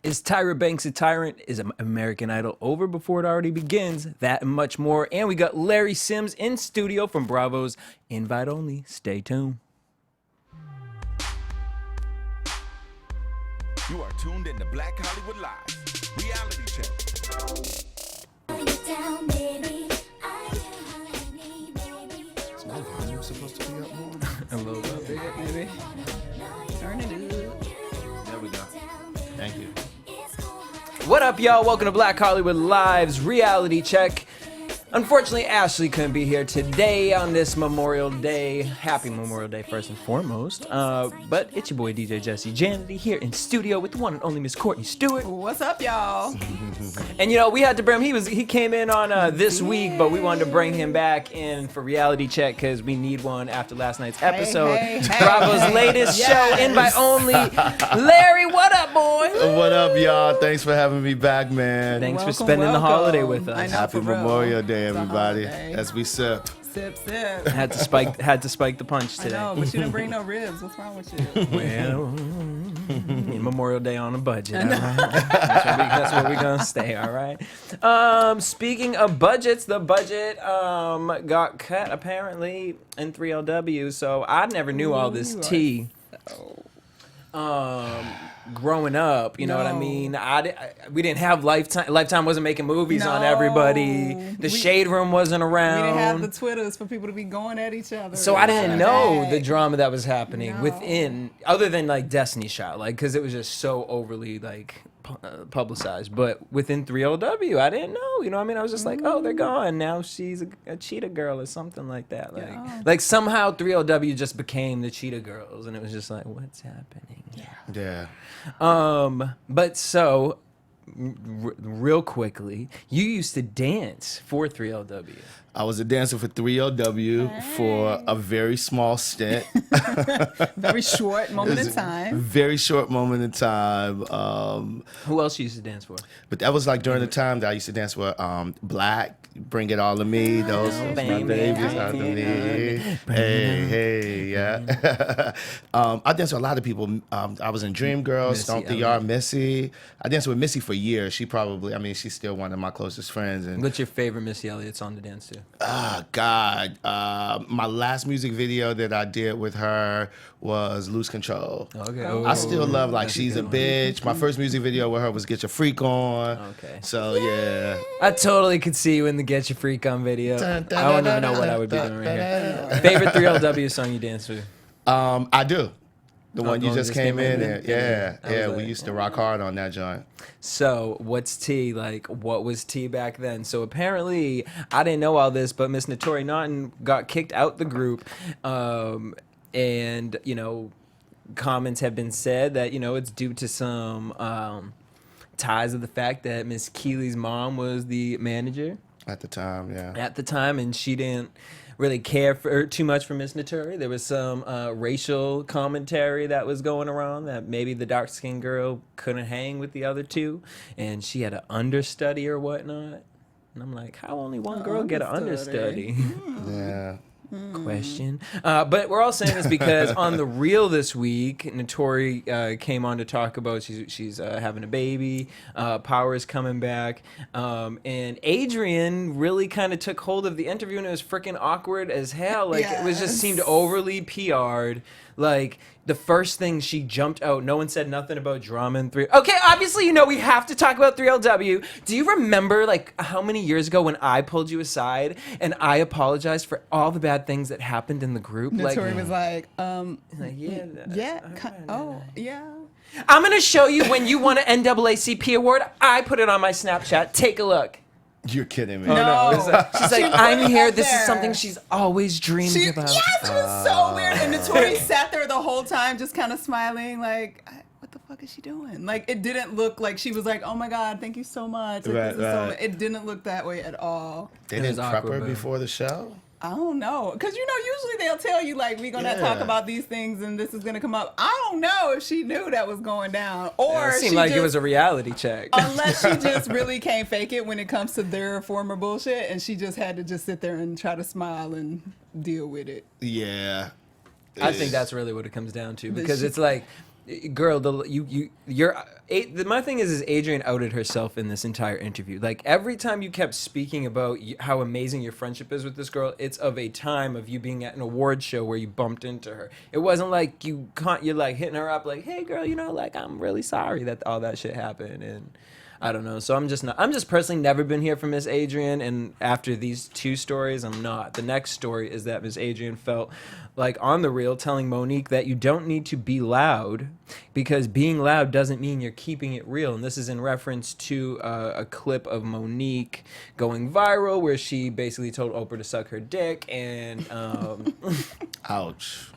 Is Tyra Banks a tyrant? Is American Idol over before it already begins? That and much more. And we got Larry Sims in studio from Bravo's Invite Only. Stay tuned. You are tuned in to Black Hollywood Live, reality check. It's not volume supposed to be up more. A little bit, maybe. Turn it up. There we go. Thank you. What up, y'all? Welcome to Black Hollywood Live's reality check. Unfortunately, Ashley couldn't be here today on this Memorial Day. Happy Memorial Day, first and foremost. But it's your boy, DJ Jesse Janity, here in studio with the one and only Miss Courtney Stewart. What's up, y'all? And, you know, we had to bring him. He came in on this week, but we wanted to bring him back in for reality check because we need one after last night's episode. Hey. Bravo's latest show, Invite Only. Larry, what up, boy? What up, y'all? Thanks for having me back, man. Thanks for Welcome, spending the welcome. holiday with us. I know, Happy for real. Memorial Day, It's a everybody. holiday. As we sip. Sip. Had to spike the punch I today. know, but you didn't bring no ribs. What's wrong with you? Well, Memorial Day on a budget. All right? That's where we're gonna stay. All right. Speaking of budgets, the budget got cut apparently in 3LW. So I never knew all this tea. Growing up, you know what I No. mean? We didn't have Lifetime. Lifetime wasn't making movies on No. everybody. The Shade Room wasn't around. We didn't have the Twitters for people to be going at each other. So I didn't know the Dang. drama that was happening No. within, other than like Destiny's Child, like because it was just so overly like publicized. But within 3LW, I didn't know. You know what I mean? I was just like, oh, they're gone now. She's a cheetah girl or something like that. Like, Yeah. like somehow 3LW just became the cheetah girls, and it was just like, what's happening? Yeah. But so. Real quickly, you used to dance for 3LW. I was a dancer for 3LW for a very small stint. Very short moment in A time. very short moment in time. Who else you used to dance for? But that was like during the time that I used to dance with Black, Bring It All to Me. Those was my baby, babies out to me. Hey, yeah. I danced with a lot of people. I was in Dreamgirls, Missy Stomp the Elliott. Yard, Missy. I danced with Missy for years. She's still one of my closest friends. And What's your favorite Missy Elliott song to dance to? God, my last music video that I did with her was Lose Control. Okay. I still love like That's a She's a good one. Bitch. My first music video with her was Get Your Freak On. Okay. So yeah. I totally could see you in the Get Your Freak On video. I don't even know what I would be doing right here. Favorite 3LW song you dance to? I do. The one the you one just came in there. Yeah. I was Yeah. like, We used to rock hard on that joint. So, what's tea? Like, what was tea back then? So, apparently, I didn't know all this, but Miss Natori Naughton got kicked out the group. And, you know, comments have been said that, you know, it's due to some ties of the fact that Miss Keely's mom was the manager At the time, yeah. at the time, and she didn't really care for too much for Miss Natori. There was some racial commentary that was going around that maybe the dark-skinned girl couldn't hang with the other two, and she had an understudy or whatnot. And I'm like, how only one girl get an understudy? Yeah. Question. But we're all saying this because on The Real this week, Natori came on to talk about she's having a baby, Power is coming back, and Adrienne really kind of took hold of the interview, and it was freaking awkward as hell. Like, it was just seemed overly PR'd. Like, the first thing she jumped out, no one said nothing about drama in 3. Okay, obviously, you know, we have to talk about 3LW. Do you remember, like, how many years ago when I pulled you aside and I apologized for all the bad things that happened in the group? Natori was like, yeah. I'm going to show you when you won an NAACP award. I put it on my Snapchat. Take a look. You're kidding me. No. She's like, She put I'm it here. up This is there. something she's always dreamed Yes, about. it was so weird. And Natori sat there the whole time just kind of smiling like, what the fuck is she doing? Like, it didn't look like she was like, oh my God, thank you so much. Like, Right, this is so right. It didn't look that way at all. They It was didn't prep awkward, her but- before the show? I don't know. Because, you know, usually they'll tell you, like, we're going to Yeah. talk about these things and this is going to come up. I don't know if she knew that was going down. Or It seemed she like just, it was a reality check. unless she just really can't fake it when it comes to their former bullshit. And she just had to just sit there and try to smile and deal with it. Yeah. I think that's really what it comes down to, The because shit- it's like Girl, my thing is Adrienne outed herself in this entire interview. Like every time you kept speaking about how amazing your friendship is with this girl, it's of a time of you being at an award show where you bumped into her. It wasn't like you're like hitting her up like, hey girl, like I'm really sorry that all that shit happened. And I don't know. So I'm just personally never been here for Miss Adrienne, and after these two stories, I'm not. The next story is that Miss Adrienne felt like on the reel telling Monique that you don't need to be loud because being loud doesn't mean you're keeping it real. And this is in reference to a clip of Monique going viral where she basically told Oprah to suck her dick and Ouch.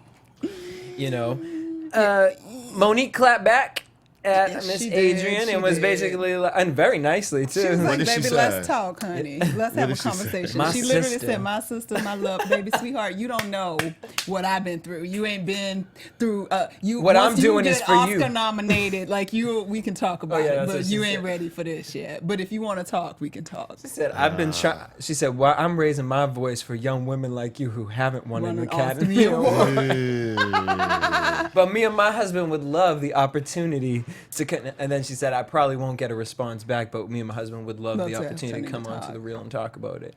Monique clapped back at Yes, Miss she did. Adrienne She and was did. basically, and very nicely too. She was like, did she baby, say? let's talk, honey. Let's have a did she say? conversation. My She literally sister. said, my sister, my love, baby, sweetheart, you don't know what I've been through. You ain't been through, What I'm doing is for you. Oscar nominated, like we can talk about yeah, it, that's but what she you ain't said. ready for this yet. But if you want to talk, we can talk. She said, I've been trying. She said, well, I'm raising my voice for young women like you who haven't won an Won an Academy Oscar Award. But me and my husband would love the opportunity to connect. And then she said, I probably won't get a response back, but me and my husband would love Love the to opportunity to continue come to onto talk. the reel and talk about it.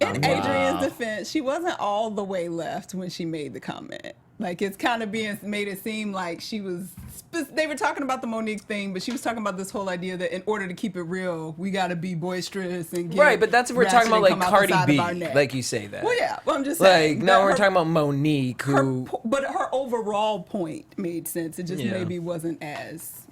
In Adrienne's defense, she wasn't all the way left when she made the comment. Like, it's kind of made it seem like she was, they were talking about the Monique thing, but she was talking about this whole idea that in order to keep it real, we got to be boisterous and get Right, but that's if we're talking ratchet about and like come out the Cardi side B, of our neck. like you say that. Well, yeah, well, I'm just Like, saying. no, that we're her- talking about Monique, who... But her overall point made sense. It just Yeah. maybe wasn't as,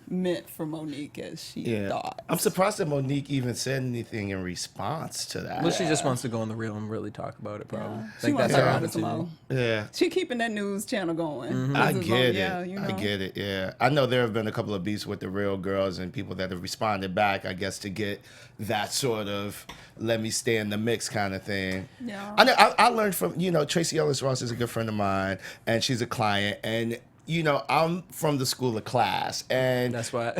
meant for Monique as she thought. I'm surprised that Monique even said anything in response to that. Well, she just wants to go on the reel and really talk about it, probably. She Like, wants that's to her ride with some opportunity. more. Yeah. She keeping that news channel going. I As long- get it. yeah, I get it. Yeah. I know there have been a couple of beefs with the real girls and people that have responded back, I guess, to get that sort of let me stay in the mix kind of thing. Yeah. I know. I learned from, Tracy Ellis Ross is a good friend of mine and she's a client. And, I'm from the school of class. And That's why.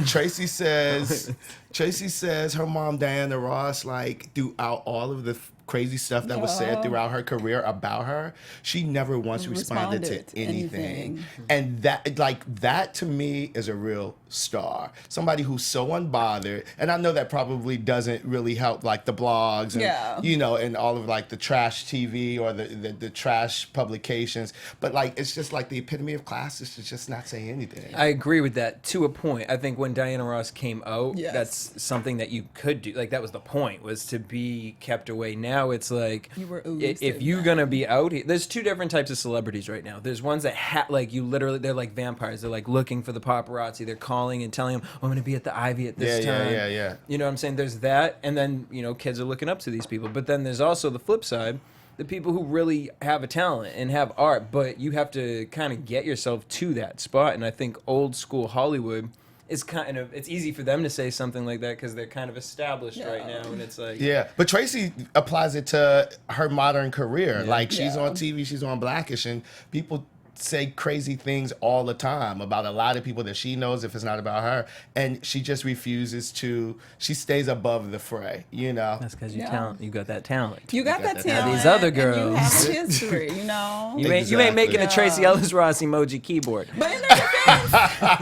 Tracy says her mom, Diana Ross, like throughout all of the crazy stuff that was said throughout her career about her, she never once responded to anything. And that to me is a real star. Somebody who's so unbothered. And I know that probably doesn't really help like the blogs and and all of like the trash TV or the trash publications. But like it's just like the epitome of class is to just not say anything. I agree with that to a point. I think when Diana Ross came out, Yes. that's something that you could do. Like that was the point, was to be kept away. Now it's like You were if elusive. you're gonna be out, there's two different types of celebrities right now. There's ones that like you literally, they're like vampires. They're like looking for the paparazzi. They're calling and telling them, oh, I'm gonna be at the Ivy at this time. Yeah. You know what I'm saying? There's that, and then kids are looking up to these people. But then there's also the flip side. The people who really have a talent and have art, but you have to kind of get yourself to that spot. And I think old school Hollywood is it's easy for them to say something like that because they're kind of established right now. And it's like, Yeah, but Tracy applies it to her modern career. Like she's Yeah. on TV, she's on Blackish, and people say crazy things all the time about a lot of people that she knows if it's not about her, and she just refuses to. She stays above the fray, that's because you talent. You got that talent. You got that Now talent. these other and you girls. have history, You Exactly. ain't making a Yeah. Tracy Ellis Ross emoji keyboard. But in their defense,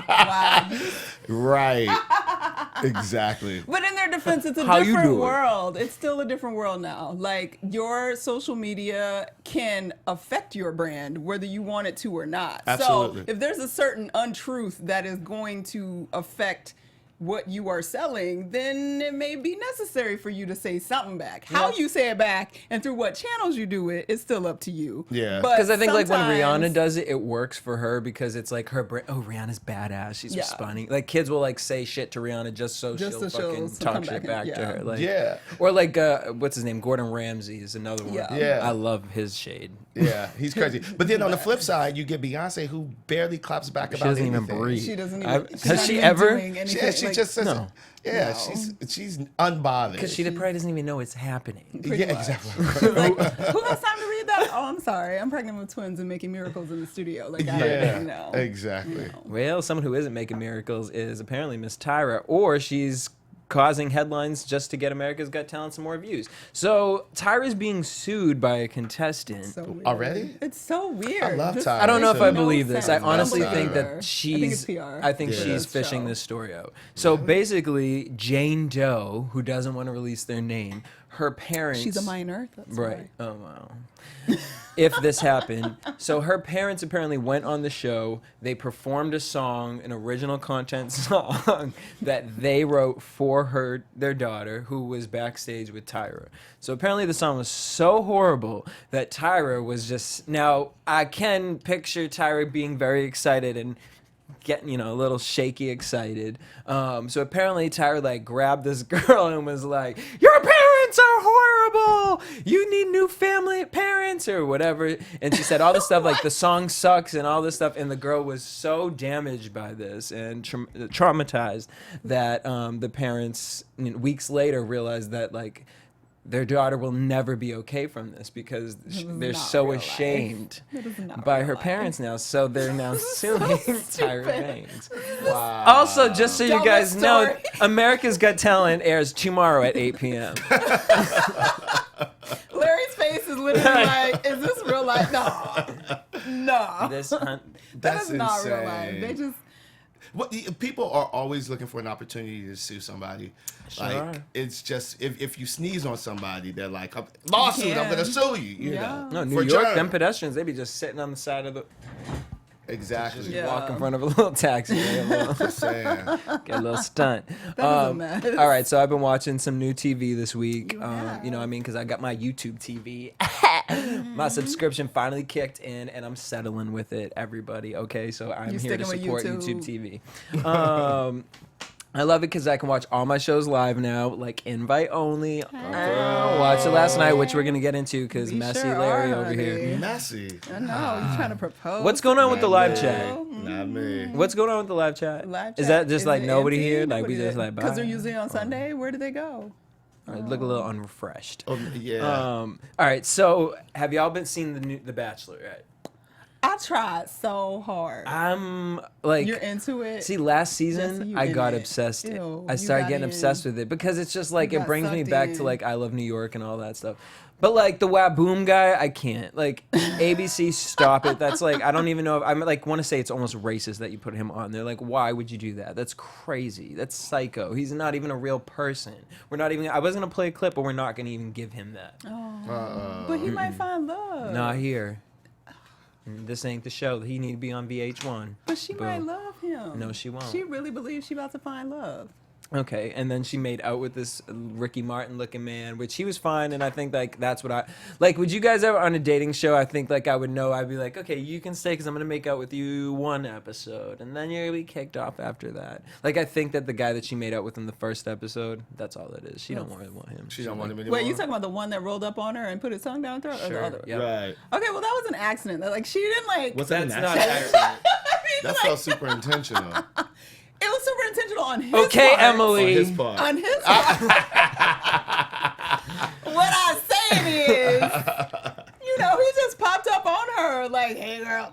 wow, Right. Exactly. but in their defense, it's a How you different do it? world. It's still a different world now. Like your social media can affect your brand whether you want it to or not. Absolutely. So if there's a certain untruth that is going to affect what you are selling, then it may be necessary for you to say something back. How you say it back and through what channels you do it is still up to you. Yeah. But Because I think like when sometimes- Rihanna does it, it works for her because it's like her brand. Oh, Rihanna's badass. She's Yeah. responding. Like kids will like say shit to Rihanna just so Just she'll to show fucking some talk comeback shit and- back to yeah. her. Like, Yeah. Or like what's his name? Gordon Ramsay is another one. Yeah. I love his shade. Yeah, he's crazy. But then on the flip side, you get Beyonce, who barely claps back She about doesn't anything. even breathe. She doesn't even. I've- she's has not she even ever? doing anything, Yeah, she like, just says, No. yeah, No. she's unbothered. Because she probably doesn't even know it's happening. pretty Yeah, much. exactly. Like, who has time to read that? Oh, I'm sorry. I'm pregnant with twins and making miracles in the studio. Like, I don't know. Exactly. Well, someone who isn't making miracles is apparently Miss Tyra, or she's causing headlines just to get America's Got Talent some more views. So Tyra's being sued by a contestant. So weird. Already? It's so weird. I love This Tyra. I don't know if I So- believe this. I sense. honestly Don't think believe that her. she's. I think it's PR. I think Yeah. she's It's fishing show. this story out. So basically, Jane Doe, who doesn't want to release their name, her parents. She's a minor. That's Right. why. Oh wow. If this happened, so her parents apparently went on the show. They performed a song, an original content song that they wrote for their daughter, who was backstage with Tyra. So apparently the song was so horrible that Tyra was just. Now I can picture Tyra being very excited and getting, a little shaky excited. So apparently Tyra like grabbed this girl and was like, "Your parents are horrible. You need new family parents," or whatever. And she said all this stuff like the song sucks and all this stuff. And the girl was so damaged by this and traumatized that the parents weeks later realized that like their daughter will never be okay from this because they're not so real life. ashamed It is not by real her life. parents now. So they're now suing Tyra stupid. Banks. Wow. Also, just so you Dumbest guys know, story. America's Got Talent airs tomorrow at 8 p.m. Larry's face is literally like, is this real life? No. This hunt. That That's is not real life. insane. They just. People are always looking for an opportunity to sue somebody. Sure Like are. it's just if you sneeze on somebody, they're like, lawsuit, I'm gonna sue you. You Yeah. know. No, New For York, germ. them pedestrians, they be just sitting on the side of the, Exactly. Yeah. walk in front of a little taxi. Get a little, Just saying. get a little stunt. That is a mess. All right, so I've been watching some new TV this week. You have. You know what I mean? Because I got my YouTube TV. My subscription finally kicked in, and I'm settling with it, everybody. Okay, so I'm You here to sticking support with YouTube TV. I love it because I can watch all my shows live now, like invite only. Watched it last night, which we're gonna get into because We messy sure Larry are, over here. honey. Messy. I know. You trying to propose? What's going on with the live Not chat? me. Not me. What's going on with the live chat? Live Is chat. that just like it nobody empty? here? Like we just like bye? Because they're usually on Sunday. Where do they go? I look a little unrefreshed. Oh, yeah. All right, so have y'all been seeing the Bachelorette? I tried so hard. I'm like, You're into it. see, last That's season you I in got it. obsessed. Ew, I you started got getting in. obsessed with it because it's just like You it got brings me sucked back to in. like I Love New York and all that stuff. But like the Waboom guy, I can't. Like ABC, stop it. That's like I don't even know if I'm like want to say it's almost racist that you put him on there. Like why would you do that? That's crazy. That's psycho. He's not even a real person. We're not even. I was gonna play a clip, but we're not gonna even give him that. But he might find love. Not here. This ain't the show. He need to be on VH1. But she Boom. might love him. No, she won't. She really believes she about to find love. Okay, and then she made out with this Ricky Martin looking man, which he was fine, and I think like that's what I like. Would you guys ever on a dating show? I think like I would know. I'd be like, okay, you can stay because I'm gonna make out with you one episode, and then you're gonna be kicked off after that. Like I think that the guy that she made out with in the first episode, that's all it is. She don't really want him. She don't want him anymore. Wait, you talking about the one that rolled up on her and put his tongue down her throat? Or the Sure. other? Yep. Right. Okay, well that was an accident. Like she didn't like. What's that? That's an not accident? accident. That's so super intentional. It was super intentional on his Okay, part. Emily. On his part. On his part. What I'm saying is, he just popped up on her like, "Hey, girl,"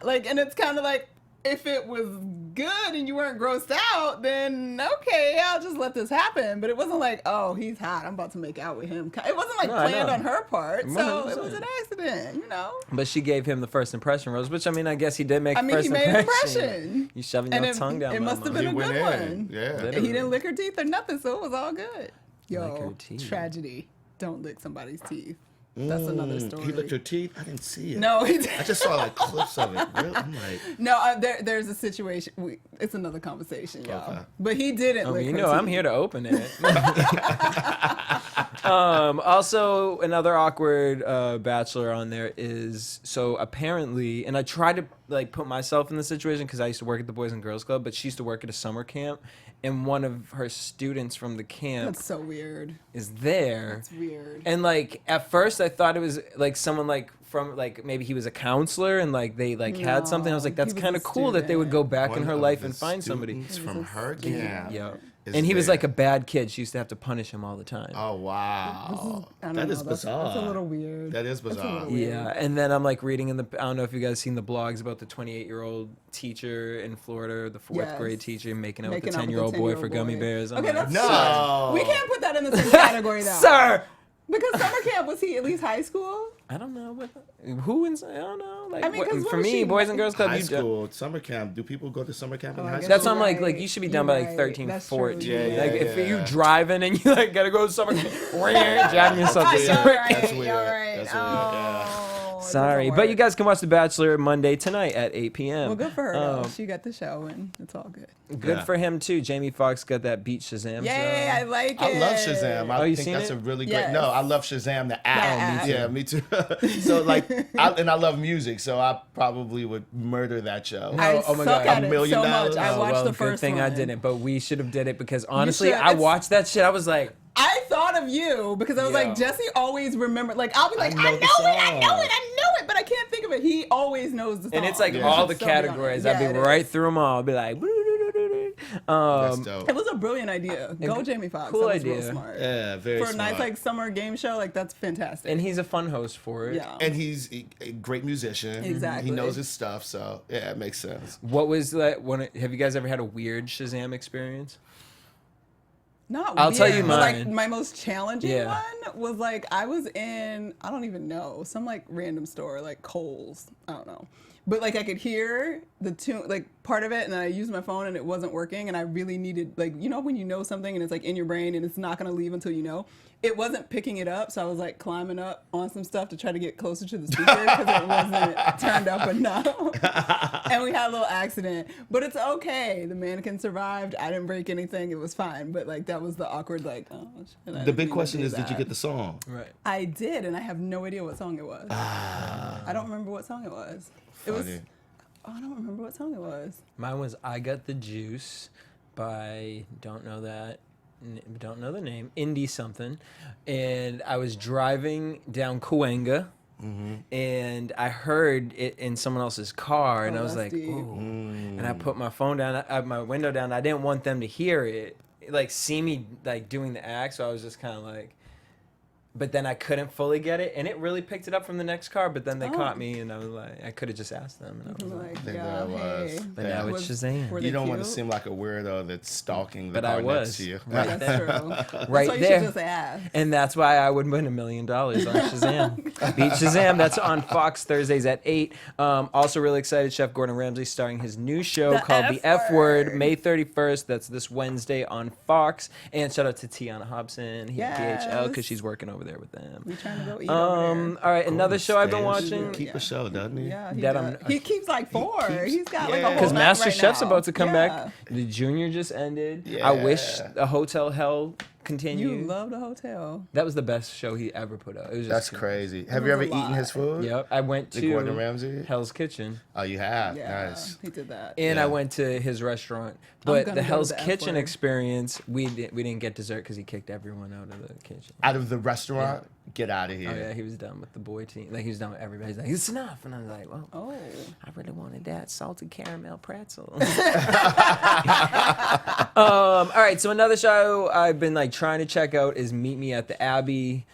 like, and it's kind of like, if it was good and you weren't grossed out, then okay, I'll just let this happen. But it wasn't like, oh, he's hot, I'm about to make out with him. It wasn't like No, I planned know. on her part, so it 100%. was an accident, But she gave him the first impression rose, which I mean, I guess he did make. I mean, first he made an impression. impression. You shoving And your tongue down. it my must have mouth. been a He went good in. one. Yeah. And he didn't lick her teeth or nothing, so it was all good. Lick her Yo, teeth. tragedy. Don't lick somebody's teeth. That's another story. He licked her teeth. I didn't see it. No, he did. I just saw like clips of it. Really? I'm like, No, there's a situation. It's another conversation, y'all. Okay. But he didn't I lick mean, you her know, I'm teeth. here to open it. Also, another awkward bachelor on there is so apparently, and I tried to like put myself in the situation because I used to work at the Boys and Girls Club, but she used to work at a summer camp, and one of her students from the camp That's so weird. is there. It's weird. And like at first I thought it was like someone like from like maybe he was a counselor and like they like had something. I was like, No, that's he was kind a of cool that they would go back one in her of life the and find somebody. students from her student. camp Yeah. And he was there. like a bad kid. She used to have to punish him all the time. Oh wow, I don't that know, is bizarre. That's a little weird. That is That's a bizarre. little weird. Yeah, and then I'm like reading in the, I don't know if you guys seen the blogs about the 28-year-old teacher in Florida, the fourth Yes. grade teacher making out with Making the out with 10-year-old boy 10-year-old for gummy boy. bears. I'm Okay, like, that's No. We can't put that in the same category though. sir. Because summer camp, was he at least high school? I don't know what, who in, I don't know. Like, I mean, 'cause what for was me, she- Boys and Girls Club, High you do. school, summer camp. Do people go to summer camp in high school? That's why You're I'm like right. you should be done You're by like right. 13, That's true. 14. Yeah, Like yeah, if yeah. you driving and you like gotta go to summer camp, jamming yourself to You're summer right. camp. That's weird. You're right. That's weird, yeah. Oh, it Sorry, doesn't but work. you guys can watch The Bachelor Monday tonight at 8 p.m. Well, good for her. though. Um, She got the show, and it's all good. Good Yeah. for him too. Jamie Foxx got that Beat Shazam. Yay, I like it. I love Shazam. I Oh, you think seen that's it? a really great. Yes. No, I love Shazam the app. app. Yeah, me too. So like, and I love music, so I probably would murder that show. I Oh my suck God. at $1 it million? so much. I Oh, watched the good first thing one. I didn't, but we should have did it because honestly, should. I It's- watched that shit. I was like, I thought of you because I was Yeah. like, Jesse always remembered. Like, I'll be like, I I know know, the it, I song. know it, I know it, but I can't think of it. He always knows the song. and it's like Yeah. all the So be on it. categories. Yeah, I'd be it right is. through them all. I'd be like, That's dope. It was a brilliant idea. Go Jamie Foxx. cool that was idea. Real smart. Yeah, very For a smart. nice like summer game show, like that's fantastic. and he's a fun host for it. yeah. And he's a great musician. Exactly. He knows his stuff, so yeah, it makes sense. What was that? Have you guys ever had a weird Shazam experience? Not I'll tell weird, you but, mine. like my most challenging Yeah. one was like I was in I don't even know some like random store like Kohl's, I don't know, but like I could hear the tune like part of it, and then I used my phone and it wasn't working, and I really needed like when you know something and it's like in your brain and it's not gonna leave until you know. It wasn't picking it up, so I was like climbing up on some stuff to try to get closer to the speaker because it wasn't turned up enough. And we had a little accident, but it's okay. The mannequin survived. I didn't break anything. It was fine. But like that was the awkward like. Oh, shit, I The didn't big mean to question do is, did you that. get the song? Right. I did, and I have no idea what song it was. I don't remember what song it was. It was. Funny. Oh, I don't remember what song it was. Mine was "I Got the Juice" by don't know the name, Indie something, and I was driving down Cahuenga, and I heard it in someone else's car, and Oh, I was that's like, deep. "Ooh!" And I put my phone down, my window down. I didn't want them to hear it, like see me like doing the act, so I was just kind of like. But then I couldn't fully get it, and it really picked it up from the next car. But then they caught me, and I was like, I could have just asked them. And I was like, Like, think yeah, that was- hey. but now it's Shazam. Were You they don't want to cute? seem like a weirdo that's stalking the But car I next was. to you. Right. That's true. That's Right why you there. should just ask. And that's why I would win $1 million on Shazam. Beat Shazam. That's on Fox Thursdays at 8. Also really excited, Chef Gordon Ramsay starring his new show The called F The F Word. Word, May 31st. That's this Wednesday on Fox. And shout out to Tiana Hobson here at BHL because Yes. she's working over there with them. We trying to go eat over there. All right, another show I've been watching. Keep a show, doesn't he? Yeah, he, that does. I'm- He keeps like 4. keeps- He's got like a yeah. whole Because night Master right Chef's now. about to come Yeah. back. The Junior just ended. Yeah. I wish the Hotel Hell continued. You love the hotel. That was the best show he ever put out. It was just That's good. crazy. Have was you ever a eaten lot. his food? Yep, I went The to Gordon Ramsay? Hell's Kitchen. Oh, you have? Yeah, Nice. he did that. And Yeah. I went to his restaurant, gonna but go the to Hell's the F Kitchen Word. experience, we didn't get dessert because he kicked everyone out of the kitchen. Out of the restaurant? Get out of here. Oh yeah, he was done with the boy team. Like he was done with everybody. He's like, it's enough, and I was like, well, Oh, I really wanted that salted caramel pretzel. All right, so another show I've been like trying to check out is Meet Me at the Abbey.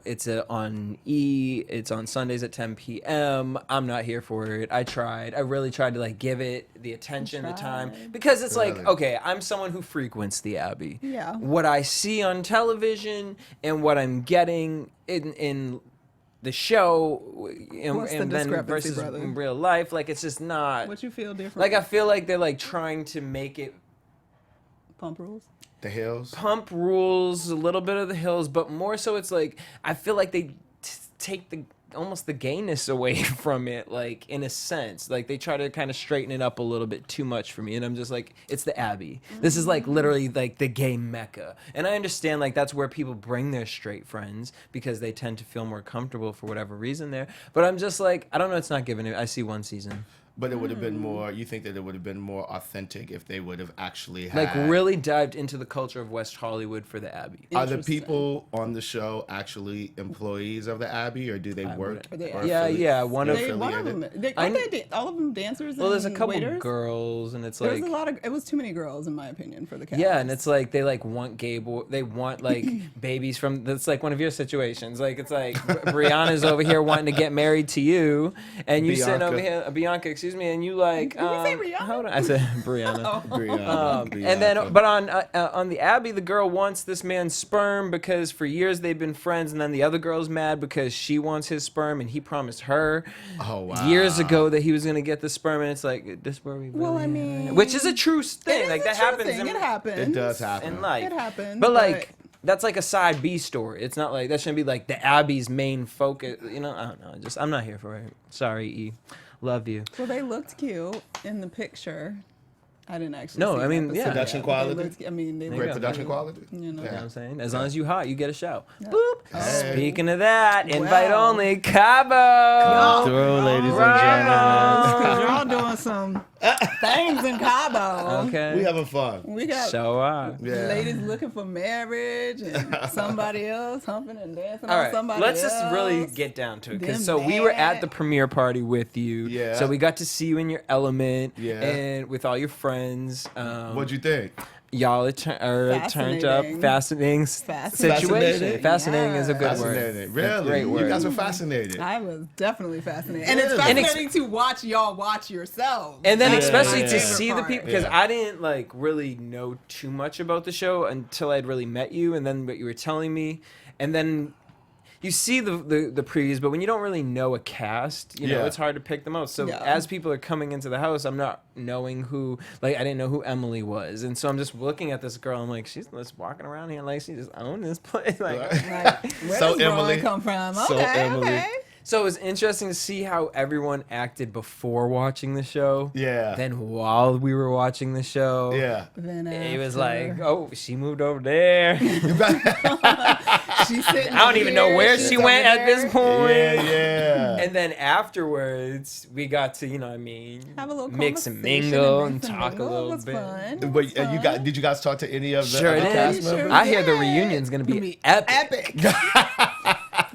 It's on E. It's on Sundays at 10 p.m. I'm not here for it. I tried. I really tried to like give it the attention, the time, tried. because it's like, Really? okay, I'm someone who frequents the Abbey. Yeah. What I see on television and what I'm getting in the show and, What's the and then discrepancy, versus brother? in real life, like it's just not. what you feel different? Like I feel like they're like trying to make it Pump rules. The Hills? pump rules, a little bit of the hills, but more so it's like I feel like they take the almost the gayness away from it, like in a sense. Like they try to kind of straighten it up a little bit too much for me, and I'm just like, it's the Abbey. This is like literally like the gay mecca, and I understand like that's where people bring their straight friends because they tend to feel more comfortable for whatever reason there. But I'm just like, I don't know. It's not giving it. I see one season. But it would have been more. You think that it would have been more authentic if they would have actually had, Like really dived into the culture of West Hollywood for the Abbey. Are the people on the show actually employees of the Abbey, or do they work? Yeah. One of them. All of them dancers. Well, there's a and couple waiters? girls, and it's There like was a lot of. It was too many girls, in my opinion, for the cast. yeah, and it's like they like want gay boy. They want like babies from. That's like one of your situations. Like it's like Rihanna's over here wanting to get married to you, and you sitting over here, Bianca, excuse me, and you like. Did you say Rihanna? Hold on, I said Brianna. Brianna. And then, but on the Abbey, the girl wants this man's sperm because for years they've been friends, and then the other girl's mad because she wants his sperm, and he promised her years ago that he was gonna get the sperm, and it's like this where we. Well, I mean, which is a true thing. Like that happens. It happens. It does happen in life. It happens. But like. That's like a side B story. It's not like that shouldn't be like the Abbey's main focus. You know, I don't know. I'm not here for it. Sorry, E. Love you. Well, they looked cute in the picture. I didn't actually. No, see I mean, the yeah. episode. Production quality? They Great looked production cute, quality. You know. You know what I'm saying? As long as you hot, you get a shout. Yeah. Boop. Hey. Speaking of that, invite Wow. only Cabo. Throw, ladies and Because y'all doing some things in Cabo. Okay. We having fun. We got So Yeah. ladies looking for marriage and somebody else humping and dancing all on right, somebody let's else. just really get down to it. Them Because so we were at mad. the premiere party with you. Yeah. So we got to see you in your element. Yeah. And with all your friends. What'd you think? Y'all are turned up. Fascinating situation. Fascinating? Fascinating is a good Fascinating. word. Really? Great word. You guys were fascinated. I was definitely fascinated. And it's Really? fascinating to watch y'all watch yourselves. And then That's especially my to favorite see the part. people, because Yeah. I didn't like really know too much about the show until I'd really met you, and then what you were telling me, and then you see the previews, but when you don't really know a cast, you know, Yeah. it's hard to pick them out. So Yeah. as people are coming into the house, I'm not knowing who, like I didn't know who Emily was, and so I'm just looking at this girl. I'm like, she's just walking around here like she just owned this place. Like, Like, where So does Emily Emily- come from? so Okay, Emily- okay. so it was interesting to see how everyone acted before watching the show. Yeah. Then while we were watching the show. Yeah. Then It was after- like, oh, she moved over there. she's sitting I don't even know here, where she's she over went at this there. point. Yeah. And then afterwards, we got to, you know what I mean, Have a little mix and conversation mingle and mix and talk a mingle. It little was bit. fun. It But was you fun. got? Did you guys talk to any of the Sure other did. cast Sure members? I hear the did. reunion's going to be Epic.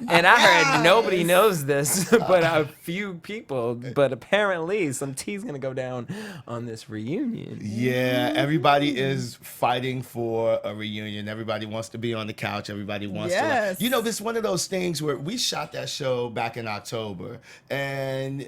And I heard Yes. nobody knows this, but a few people. But apparently, some tea's going to go down on this reunion. Yeah, everybody is fighting for a reunion. Everybody wants to be on the couch. Everybody wants Yes. to. You know, this is one of those things where we shot that show back in October, and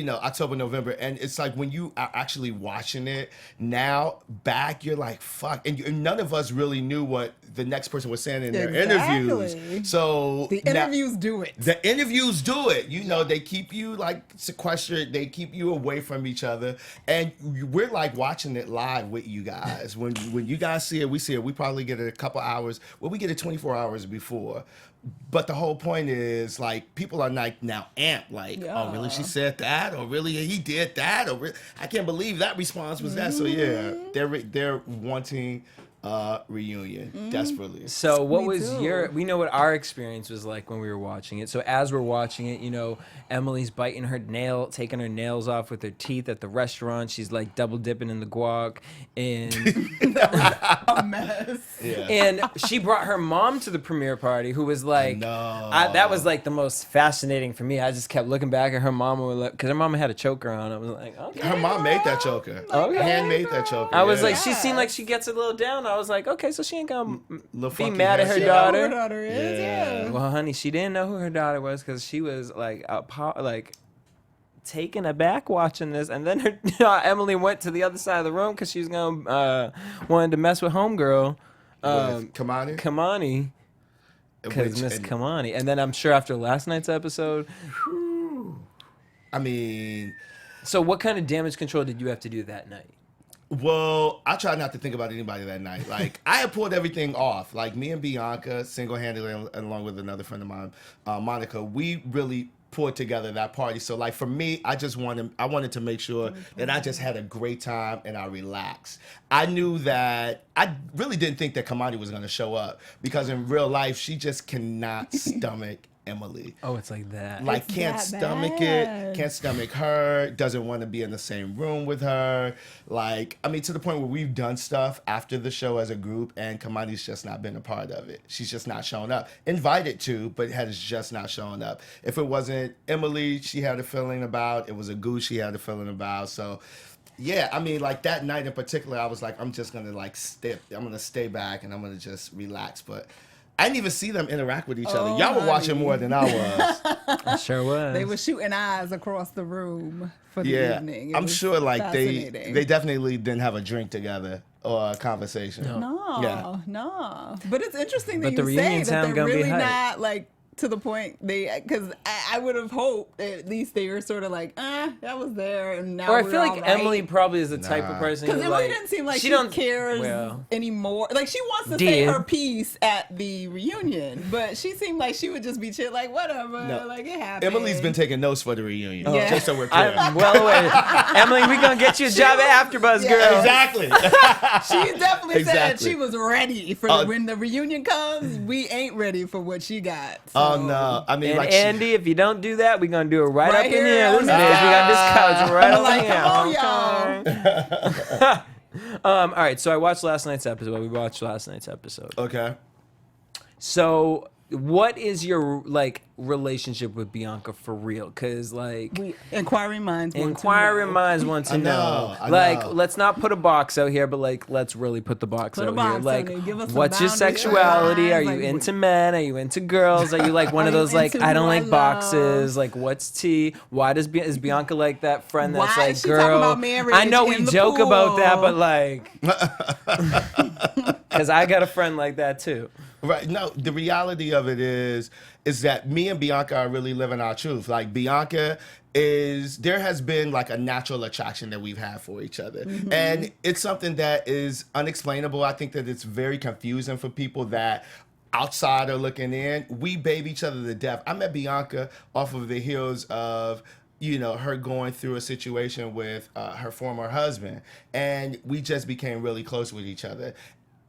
October, November, and it's like when you are actually watching it now back, you're like, fuck, and none of us really knew what the next person was saying in their interviews. Exactly. So The now- interviews do it. The interviews do it. They keep you like sequestered. They keep you away from each other, and we're like watching it live with you guys. When you guys see it, we see it. We probably get it a couple hours. Well, we get it 24 hours before. But the whole point is like people are like now amped. Like, oh, really? She said that, or really he did that, or I can't believe that response was that. So yeah, they're wanting reunion desperately. So what Me was too. we know what our experience was like when we were watching it. So as we're watching it, Emily's biting taking her nails off with her teeth at the restaurant. She's like double dipping in the guac, and A mess. Yeah. and she brought her mom to the premiere party, who was like, No. that was like the most fascinating for me. I just kept looking back at her mama because her mama had a choker on. I was like, okay. Her mom made that choker. Okay. Handmade that choker. I was yeah. like, she seemed like she gets a little down. I was like, okay, so she ain't gonna Little be funky mad at her hair. She know who daughter. her daughter is, Yeah. yeah. Well, honey, she didn't know who her daughter was because she was like taken aback watching this, and then Emily went to the other side of the room because she was gonna wanted to mess with homegirl, With Kamani? Kamani, because Which- Miss and- Kamani, and then I'm sure after last night's episode. I mean, So, what kind of damage control did you have to do that night? well, I try not to think about anybody that night. Like, I had pulled everything off. Like, me and Bianca, single-handedly, along with another friend of mine, Monica, we really pulled together that party. So, like, for me, I wanted to make sure that I just had a great time and I relaxed. I knew that, I really didn't think that Kamani was going to show up because in real life, she just cannot stomach Emily. Oh, it's like that. Like, It's can't that stomach bad. it, can't stomach her, doesn't want to be in the same room with her. Like, I mean, to the point where we've done stuff after the show as a group, and Kamani's just not been a part of it. She's just not shown up. Invited to, but has just not shown up. If it wasn't Emily, she had a feeling about. It was a Goose, she had a feeling about. So, yeah, I mean, like, that night in particular, I was like, I'm just going to, like, I'm going to stay back, and I'm going to just relax. But I didn't even see them interact with each other. Y'all were watching more than I was. I sure was. They were shooting eyes across the room for the Yeah, evening. I'm sure, like, fascinating. they definitely didn't have a drink together or a conversation. No, Yeah. no. But it's interesting that But the you say reunion that time they're gonna be really hype. not, like, to the point because I would have hoped that at least they were sort of like, that was there, and now Or I we're feel all like right. Emily probably is the type of Nah. person Because who, Emily like, didn't seem like she don't cares well, anymore. Like, she wants to Did. say her piece at the reunion, but she seemed like she would just be chill, like, whatever, No. like, it happened. Emily been taking notes for the reunion, Yeah. just so we're clear. I'm well aware. Emily, we gonna get you a job at AfterBuzz, Yeah. girl. Exactly. She definitely said Exactly. she was ready for when the reunion comes. We ain't ready for what she got. Oh, So- no. I mean, And like, Andy, if you don't do that, we're gonna do it right, Right up in here here. on This this bitch, we got this couch right I'm up like, in here. come on, y'all. All right, so I watched last night's episode. We watched last night's episode. okay. So, what is your like relationship with Bianca for real? Because like. Inquiring minds want to Inquiring know. minds want to I know. know, I Like, know. let's not put a box out here, but like, let's really put the box Put a out box here. out Like, there. Give us some what's your boundaries. sexuality? Are you Like, into men? Are you into girls? Are you like one of Are you those like into I don't who I like boxes? love? Like, what's tea? Why is Bianca like that friend that's Why like, is she talking girl? about marriage I know we in the joke about that, pool? but like, because I got a friend like that too. Right. No, the reality of it is that me and Bianca are really living our truth. Like, Bianca there has been like a natural attraction that we've had for each other. Mm-hmm. And it's something that is unexplainable. I think that it's very confusing for people that outside are looking in. We babe each other to death. I met Bianca off of the heels of her going through a situation with her former husband. And we just became really close with each other.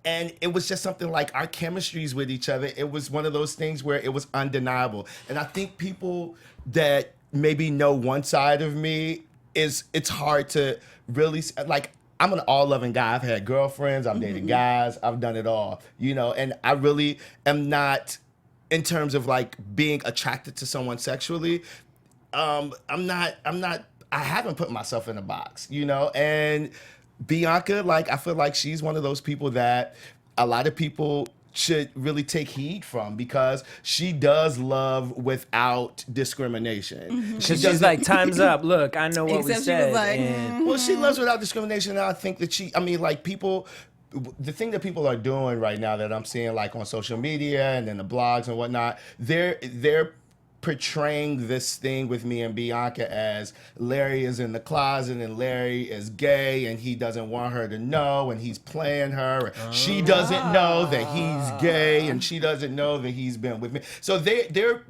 And it was just something like our chemistries with each other. It was one of those things where it was undeniable. And I think people that maybe know one side of me it's hard to really, like, I'm an all-loving guy. I've had girlfriends, I've dated guys, I've done it all, and I really am not, in terms of like being attracted to someone sexually, I haven't put myself in a box, and Bianca, like, I feel like she's one of those people that a lot of people should really take heed from, because she does love without discrimination. Because she's like, time's up. Look, I know what we Except she was said. like, and Well, she loves without discrimination, and I think that the thing that people are doing right now that I'm seeing, like, on social media and then the blogs and whatnot, they're portraying this thing with me and Bianca as Larry is in the closet and Larry is gay and he doesn't want her to know and he's playing her. She doesn't know that he's gay and she doesn't know that he's been with me. So they're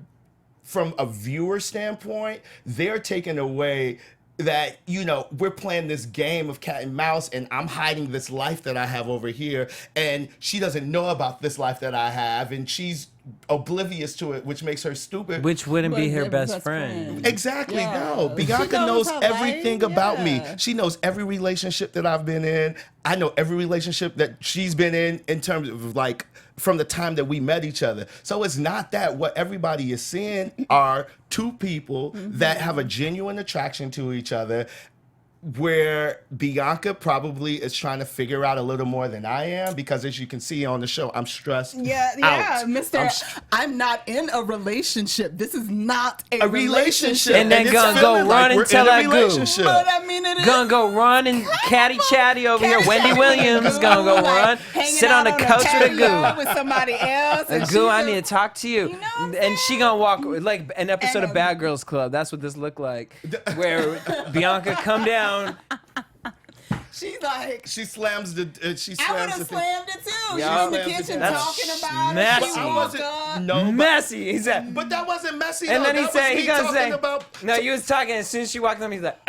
from a viewer standpoint, they're taking away that, we're playing this game of cat and mouse and I'm hiding this life that I have over here and she doesn't know about this life that I have and she's oblivious to it, which makes her stupid. which wouldn't be But her they're best best friend. friends. Exactly, Yeah. no. She Bianca knows knows her everything life, about me. yeah. She knows every relationship that I've been in. I know every relationship that she's been in terms of, like, from the time that we met each other. So it's not that. What everybody is seeing are two people that have a genuine attraction to each other, where Bianca probably is trying to figure out a little more than I am, because as you can see on the show, I'm stressed out. Mister. I'm not in a relationship. This is not a relationship. And then it's gonna feeling go run like we're and tell in a that goo. relationship. But I mean, it is. Gonna go run and catty chatty over here. Wendy Williams gonna go run, hanging sit on out the couch with a patio goo. with somebody else. A and goo, I she's need to just- talk to you. You know what I'm And she gonna walk like an episode And, of Bad Girls Club. That's what this looked like, where Bianca come down. She's like, She slams the. I would the have thing. slammed it too. Yeah. She's in the Slams it kitchen down. talking That's about messy. it. But I She wasn't. woke up. No, but, Messy. He said. but that wasn't messy. And though. then he That said, was he me gonna talking say, about. no, you was talking. As soon as she walked in, he's like,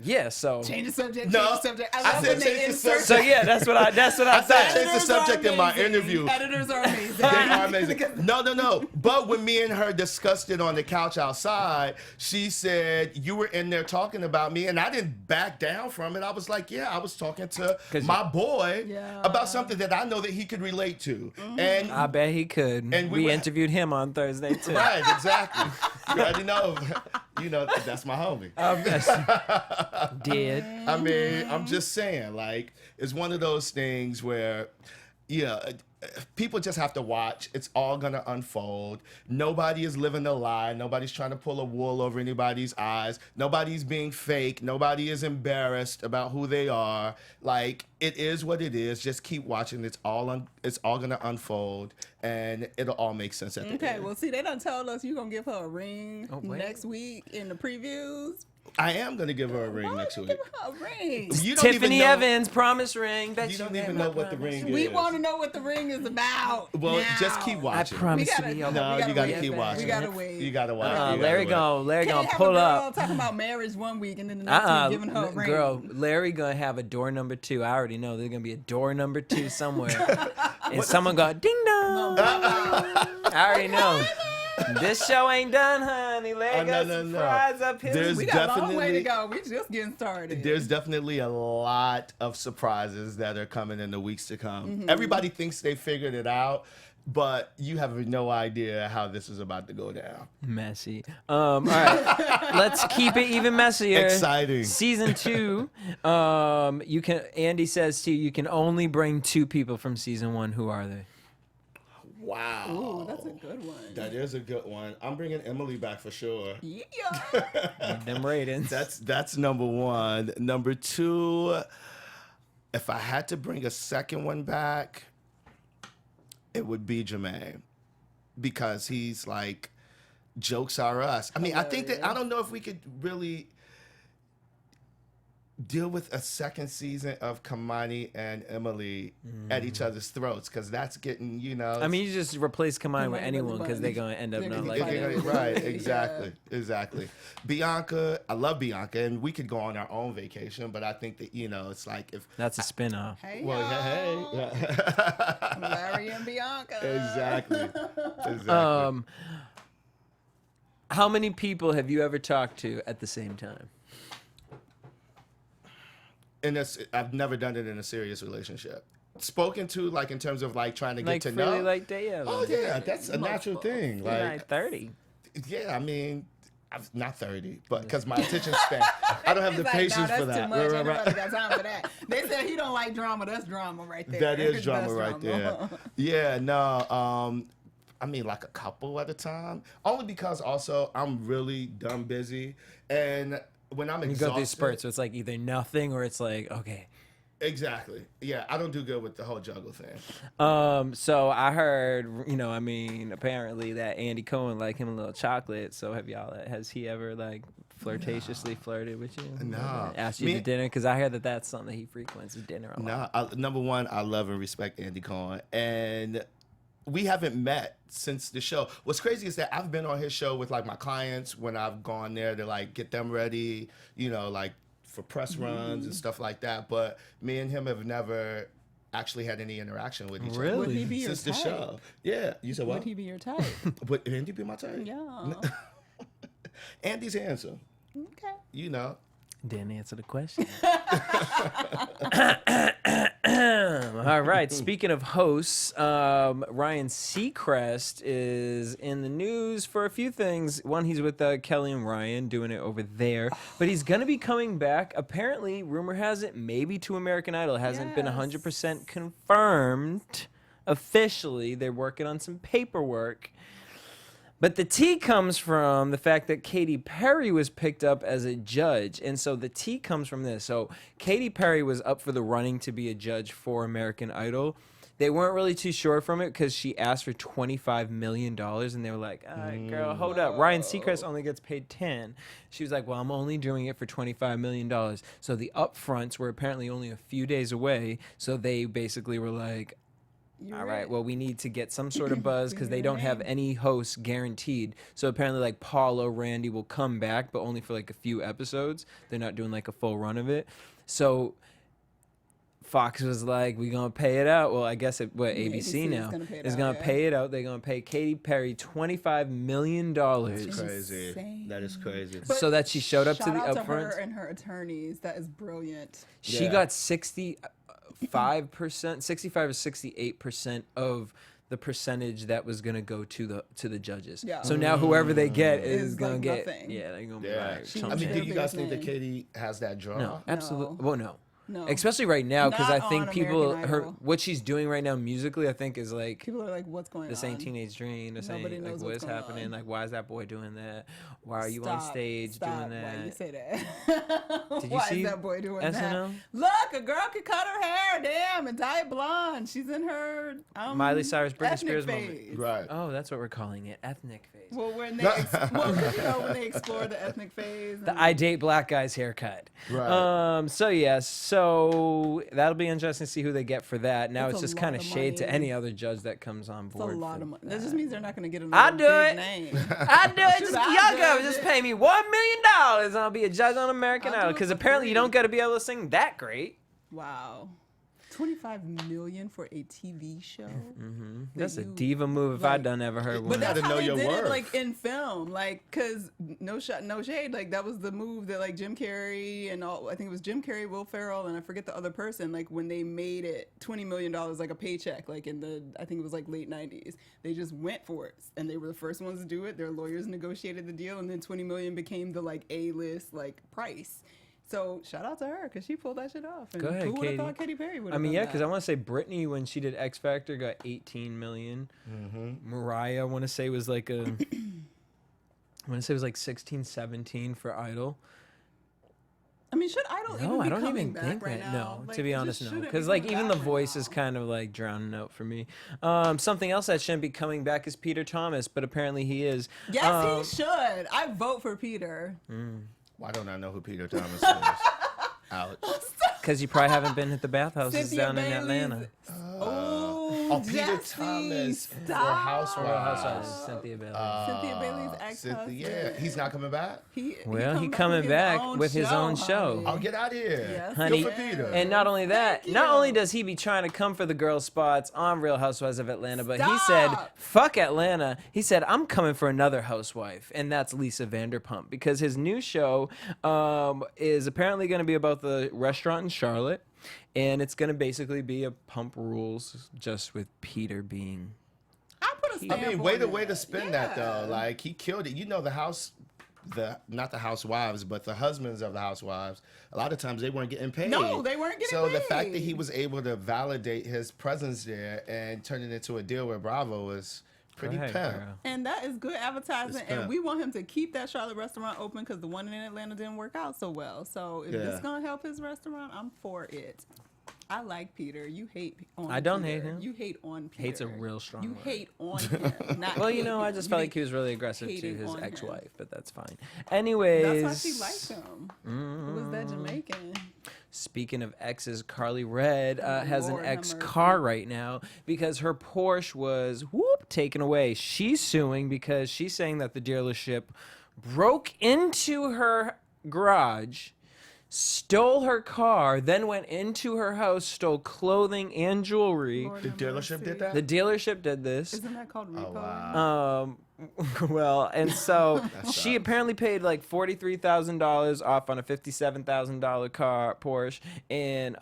Yeah, so Change the subject. No, Change the subject. I love said when they change the insert- subject. yeah, that's what I I said said. change the subject in my amazing. interview. Editors are amazing. They are amazing. No. But when me and her discussed it on the couch outside, she said, you were in there talking about me, and I didn't back down from it. I was like, yeah, I was talking to my boy about something that I know that he could relate to. And I bet he could. And we were- interviewed him on Thursday too. right, exactly. You already know. You know, that's my homie. Did. I mean, I'm just saying, like, it's one of those things where, people just have to watch. It's all going to unfold. Nobody is living a lie. Nobody's trying to pull a wool over anybody's eyes. Nobody's being fake. Nobody is embarrassed about who they are. Like, it is what it is. Just keep watching. It's all going to unfold, and it'll all make sense at the end. Okay, well, see, they done told us you're going to give her a ring wait. next week in the previews. I am going to give her a ring Why next you week. giving her a ring? You don't even Tiffany know, Evans promise ring. Bet You she don't made even my know what the promise. ring We is. want to know what the ring is about. Well, now. just keep I watching. promise to gotta- be no, No, we you got to wait, keep man. watching. We gotta wait. You got to watch. You gotta Larry wait. gonna Can't have pull a girl up. talking about marriage one week and then the next week giving her a ring. Girl, Larry gonna have a door number 2. I already know there's gonna be a door number 2 somewhere, and someone go ding dong. I already know. This show ain't done, honey. Larry got a surprise up here. There's We got a long way to definitely- go. We just getting started. There's definitely a lot of surprises that are coming in the weeks to come. Mm-hmm. Everybody thinks they figured it out, but you have no idea how this is about to go down. Messy. All right, let's keep it even messier. Exciting. Season 2. You can. Andy says to you, you can only bring 2 people from season 1. Who are they? Wow. Ooh, that's a good one. That is a good one. I'm bringing Emily back for sure. Yeah. Them ratings. That's number 1. Number 2, if I had to bring a second one back, it would be Jermaine, because he's like, jokes are us. I mean, I think that, I don't know if we could really deal with a second season of Kamani and Emily at each other's throats, because that's getting, I mean, you just replace Kamani with Kamani anyone really because they're funny. gonna end up They're not gonna liking fight it. over right, it. exactly. Bianca, I love Bianca, and we could go on our own vacation, but I think that, it's like, if That's a spinoff. Hey, well, y'all. hey. Larry and Bianca. Exactly. How many people have you ever talked to at the same time? And I've never done it in a serious relationship. Spoken to, like, in terms of, like, trying to Like get to really know. like yeah. Oh yeah, that's a natural thing. You're Like, like 30. yeah, I mean, I'm not 30, but because my attention span, I don't have the He's like, patience nah, for that's that. Too much. Ain't nobody Right. got time for that. They said he don't like drama. That's drama right there. That is That's drama right there. Yeah, no. I mean, like a couple at a time. Only because also I'm really dumb busy, and when I'm You exhausted, go through spurts, so it's like either nothing or it's like okay. Exactly. Yeah, I don't do good with the whole juggle thing. So I heard, apparently that Andy Cohen like him a little chocolate. So has he ever like flirtatiously flirted with you? No. Asked you to dinner? Because I hear that that's something that he frequents is dinner a lot. No, number one, I love and respect Andy Cohen, and we haven't met since the show. What's crazy is that I've been on his show with like my clients when I've gone there to like get them ready, like for press runs and stuff like that. But me and him have never actually had any interaction with each other. Really? Would he be your Since the type? show. Yeah. You said what? Would he be your type? Would Andy be my type? Yeah. Andy's handsome. Okay. Didn't answer the question. All right. Speaking of hosts, Ryan Seacrest is in the news for a few things. One, he's with Kelly and Ryan doing it over there, but he's going to be coming back. Apparently, rumor has it, maybe to American Idol. It hasn't been 100% confirmed officially. They're working on some paperwork. But the tea comes from the fact that Katy Perry was picked up as a judge. And so the tea comes from this. So Katy Perry was up for the running to be a judge for American Idol. They weren't really too sure from it because she asked for $25 million. And they were like, all right, girl, hold up. Ryan Seacrest only gets paid 10. She was like, well, I'm only doing it for $25 million. So the upfronts were apparently only a few days away. So they basically were like, all right, well, we need to get some sort of buzz because they don't have any hosts guaranteed. So apparently, like, Paulo Randy will come back, but only for like a few episodes. They're not doing like a full run of it. So Fox was like, we going to pay it out. Well, I guess ABC now is going to pay it out. They're going to pay Katy Perry $25 million. That's crazy. That is crazy. But so that she showed up to the shout out to upfront. her and her attorneys. That is brilliant. She got 65% or 68% of the percentage that was gonna go to the judges. Yeah. So now whoever they get is gonna like get nothing. they're gonna be I mean, do you guys think that Katy has that draw? No, absolutely. No. Well, no. No. Especially right now, because I Not think on people, American Idol. what she's doing right now musically, I think is like People are like, what's going on? this ain't Teenage Dream. This Nobody ain't like knows what what's is going happening. on. Like, why is that boy doing that? Why are you on stage doing that? Why you say that? Did you Why see is that boy doing SNL? that? Look, a girl can cut her hair, damn, and dye it blonde. She's in her Miley Cyrus, Britney ethnic Spears phase. moment. Right. Oh, that's what we're calling it, ethnic phase. Well, when they when they explore the ethnic phase. The I date black guys haircut. Right. So that'll be interesting to see who they get for that. Now it's It's a just lot kind of of shade to money. any other judge that comes on It's a board. lot for of money. That just means they're not going to get I'll another do big it. name. I do it. Shoot, Just, I'll y'all do go. it. Just pay me $1 million and I'll be a judge on American I'll Idol. do it Because for apparently you free. don't got to be able to sing that great. Wow. $25 million for a TV show. That's a diva move if I done ever heard one. But that's gotta how know they your did worth. it, like in film, like because no shade, like that was the move that like Jim Carrey and all. I think it was Jim Carrey, Will Ferrell, and I forget the other person. Like when they made it $20 million, like a paycheck, like in the I think it was like late '90s. They just went for it, and they were the first ones to do it. Their lawyers negotiated the deal, and then $20 million became the like A-list like price. So shout out to her because she pulled that shit off. And Go ahead, who would have Katie. thought Katy Perry would I have? mean, yeah, because I want to say Britney when she did X Factor got 18 million. Mariah, I want to say was like 16, 17 for Idol. I mean, should Idol even No, be I don't coming even back think right that. now? No, Like, to be it honest, just no. shouldn't Because be like coming even The back right Voice is now. kind of like drowning out for me. Something else that shouldn't be coming back is Peter Thomas, but apparently he is. Yes, he should. I vote for Peter. Why don't I know who Peter Thomas is? Ouch. Because you probably haven't been at the bathhouses Cynthia down in Bailey's- Atlanta. Oh, Peter Jesse, Thomas for stop. Housewives. Cynthia Bailey. Cynthia Bailey's ex-husband. Yeah, he's not coming back. He coming back with his own show. honey. I'll get out of here. Yes, Honey, Good for Peter. and not only that, Thank not you. only does he be trying to come for the girl spots on Real Housewives of Atlanta, but he said, Stop. fuck Atlanta. He said, I'm coming for another housewife, and that's Lisa Vanderpump, because his new show is apparently going to be about the restaurant in Charlotte, and it's going to basically be a Pump Rules just with Peter being... I put a stamp I mean, on way to that. spin that though. Yeah. Like he killed it. You know, not the housewives, but the husbands of the housewives. A lot of times they weren't getting paid. No, they weren't getting So the fact that paid. he was able to validate his presence there and turn it into a deal with Bravo was pretty Go ahead, pimp. girl. And that is good advertising. It's And pimp. we want him to keep that Charlotte restaurant open because the one in Atlanta didn't work out so well. So if this Yeah. is going to help his restaurant, I'm for it. I like Peter. You hate on I don't Peter. hate him. You hate on Peter. Hate's a real strong You word. hate on him. Not Well, you hate know, I him. just You felt like he was really aggressive to hated his on him. ex-wife, but that's fine. Anyways... That's why she liked him. Who was that Jamaican? Speaking of exes, Karlie Redd has an Lord have ex-car right now because her Porsche was taken away. She's suing because she's saying that the dealership broke into her garage, stole her car, then went into her house, stole clothing and jewelry. Lord The have dealership mercy. did that? The dealership did this. Isn't that called repo? wow. Well, and so she sucks. apparently paid like $43,000 off on a $57,000 car Porsche, and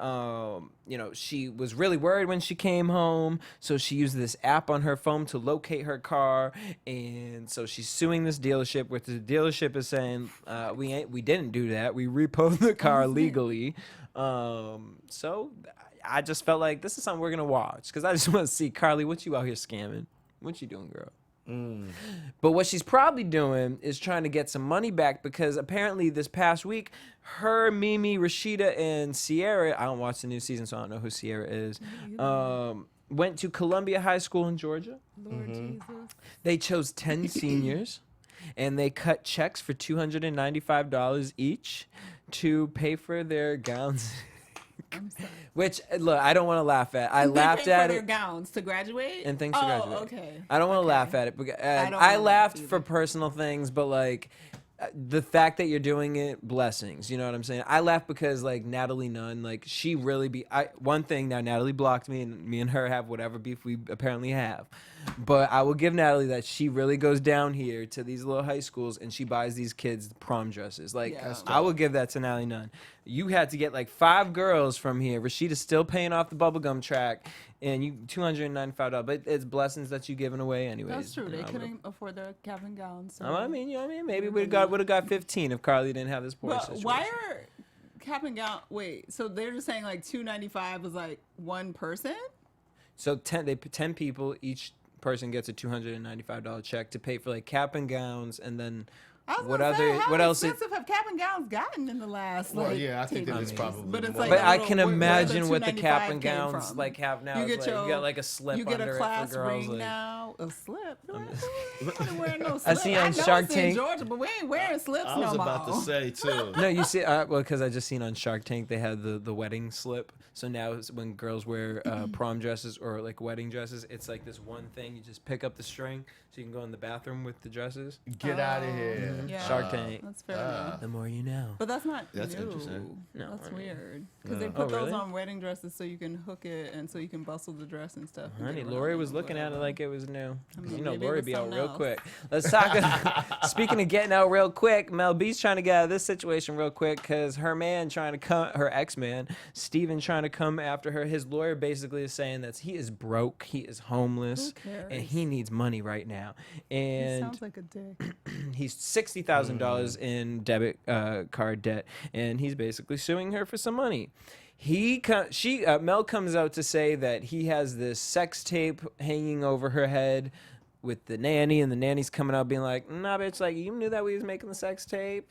you know, she was really worried when she came home, so she used this app on her phone to locate her car, and so she's suing this dealership, which the dealership is saying we didn't do that, we repoed the car legally. So I just felt like this is something we're gonna watch because I just want to see Karlie, what you out here scamming? What you doing, girl? But what she's probably doing is trying to get some money back because apparently this past week, her, Mimi, Rashida, and Sierra, I don't watch the new season, so I don't know who Sierra is, went to Columbia High School in Georgia. Lord Jesus. They chose 10 seniors, and they cut checks for $295 each to pay for their gowns I'm sorry. Which, look, I don't want to laugh at. I They laughed pay at for their it. gowns to graduate And things to graduate. okay. I don't want to Okay. laugh at it. Because, don't I wanna laughed laugh for either. personal things, but like the fact that you're doing it, blessings. You know what I'm saying? I laugh because like Natalie Nunn, like she really be. One thing now, Natalie blocked me, and me and her have whatever beef we apparently have. But I will give Natalie that she really goes down here to these little high schools and she buys these kids prom dresses. Like Yeah. I will give that to Natalie Nunn. You had to get like 5 girls from here. Rashida's still paying off the bubblegum track, and you $295. But it's blessings that you giving away anyways. That's true. You they know, couldn't afford their cap and gowns. So. I mean, you know what I mean? Maybe would have got 15 if Karlie didn't have this poor But situation. why are cap and gown? Wait, so they're just saying like $295 was like one person? So 10 people, each person gets a $295 check to pay for like cap and gowns, and then I was what gonna other say, how what else? expensive have cap and gowns gotten in the last? Well, like, yeah, I think that 10 it's years? probably But it's more. like But that I little- can where the imagine what the cap $295 and came gowns from. like have now. You It's get like, your, you got like a slip you get under a it class for girls. ring Like, now, a slip. You're like, "Ooh, I don't wear no I slip." see on know Shark it's in Tank- Georgia, but we ain't wearing slips I was no about more. to say too. no, you see, well, because I just seen on Shark Tank they had the wedding slip. So now it's when girls wear prom dresses or like wedding dresses, it's like this one thing. You just pick up the string so you can go in the bathroom with the dresses. Get out of here. Yeah, Shark Tank. That's fair enough. The more you know. But that's not That's new. interesting. No, That's I mean, weird. Because they no. put Oh, those really? on wedding dresses so you can hook it and so you can bustle the dress and stuff. and Honey, get Lori around was it, looking at it whatever. like it was new. mean, You know, maybe it Lori was be out something real else. quick. Let's talk. Speaking of getting out real quick, Mel Beach trying to get out of this situation real quick because her man trying to come, her ex-man, Steven trying to come after her. His lawyer basically is saying that he is broke, he is homeless, Who cares? and he needs money right now. He And sounds like a dick. he's $60,000 in debit card debt, and he's basically suing her for some money. Mel comes out to say that he has this sex tape hanging over her head with the nanny, and the nanny's coming out being like, "Nah, bitch, like you knew that we was making the sex tape."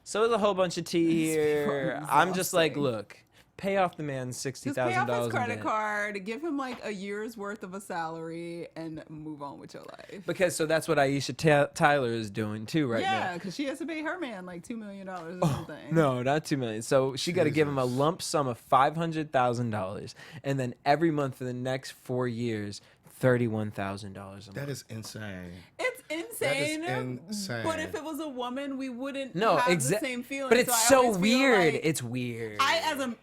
So there's a whole bunch of tea here. I'm just like, exhausting. look, pay off the man Just pay $60,000 off his in credit debt. card, give him like a year's worth of a salary, and move on with your life. Because so that's what Aisha Tyler is doing too right now. Yeah, because she has to pay her man like $2 million or something. No, not $2 million. So she got to give him a Jesus. lump sum of $500,000, and then every month for the next 4 years, $31,000 a month. That is insane. It's insane. insane. But if it was a woman, we wouldn't No, have the exactly. same feeling. But it's I so always feel weird. like It's weird.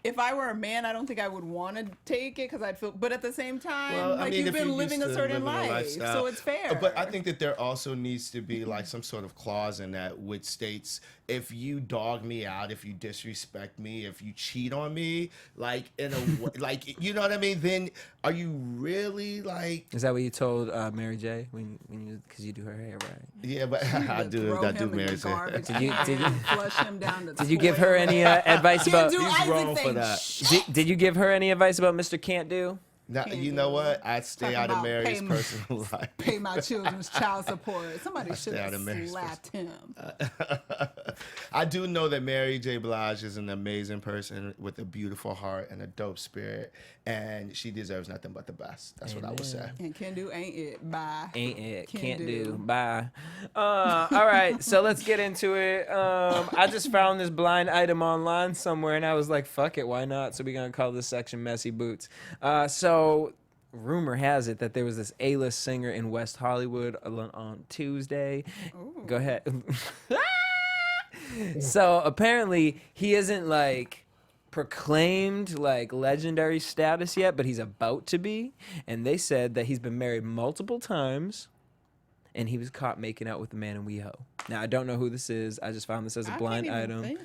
if I were a man, I don't think I would want to take it because I'd feel. But at the same time, Well, like I mean, you've if you're been living a used to certain living a life, lifestyle. so it's fair. But I think that there also needs to be like some sort of clause in that which states if you dog me out, if you disrespect me, if you cheat on me, like in a like you know what I mean, then are you really like? Is that what you told Mary J when you because you do her hair, right? Yeah, but You I would do throw him in the marriage. garbage Did you- can, flush him down the Did you give her any advice Can't about? do He's Isaac wrong for saying that. shit. Did you give her any advice about Mr. Can't Do? Now, Can't you do know it. what? I'd stay Talking out of about Mary's pay- personal life. Pay my children's child support. Somebody should stay out have of Mary's slapped him. I do know that Mary J. Blige is an amazing person with a beautiful heart and a dope spirit, and she deserves nothing but the best. That's what I would say. And can do ain't it. Bye. Ain't it? Can Can't do. do. Bye. All right, so let's get into it. I just found this blind item online somewhere, and I was like, "Fuck it, why not?" So we're gonna call this section "Messy Boots." So rumor has it that there was this A-list singer in West Hollywood on Tuesday. Go ahead. So apparently he isn't like proclaimed like legendary status yet, but he's about to be. And they said that he's been married multiple times, and he was caught making out with a man in WeHo. Now I don't know who this is. I just found this as a blind item.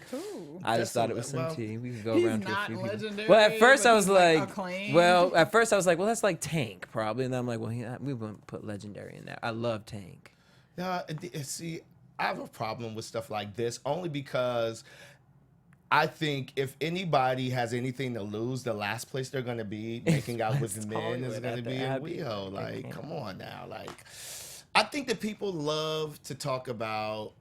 I just thought it was some tea. We could go He's around to a not few people. legendary, Well, at first but I was he's, like, like, acclaimed. well, at first I was like, well, that's like Tank probably, and then I'm like, well, we wouldn't put legendary in there. I love Tank. Yeah, see, I have a problem with stuff like this only because I think if anybody has anything to lose, the last place they're going to be making out with West men is Hollywood going to at the be in Abbey. WeHo. They Like, can't. come on now. Like, I think that people love to talk about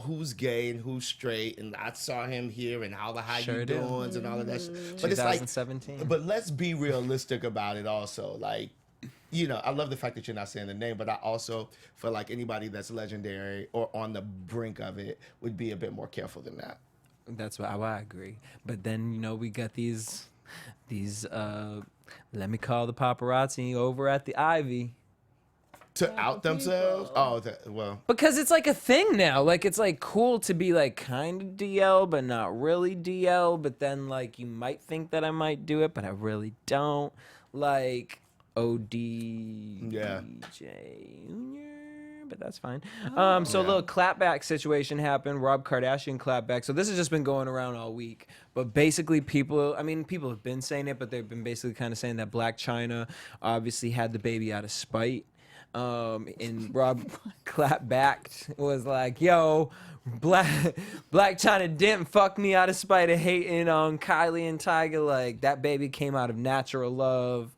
who's gay and who's straight, and I saw him here and how Sure you do. doings and all of that shit. But it's like, 2017. but let's be realistic about it also. Like, you know, I love the fact that you're not saying the name, but I also feel like anybody that's legendary or on the brink of it would be a bit more careful than that. That's why I agree. But then, we got these these let me call the paparazzi over at the Ivy. To out themselves? Oh, well. Because it's like a thing now. Like, it's like cool to be like kind of DL, but not really DL. But then like you might think that I might do it, but I really don't. Like OD DJ Junior, but that's fine. So a little clapback situation happened. Rob Kardashian clapback. So this has just been going around all week. But basically people have been saying it, but they've been basically kind of saying that Black China obviously had the baby out of spite. And Rob Clapback was like, yo, Black China didn't fuck me out of spite of hating on Kylie and Tyga. Like, that baby came out of natural love.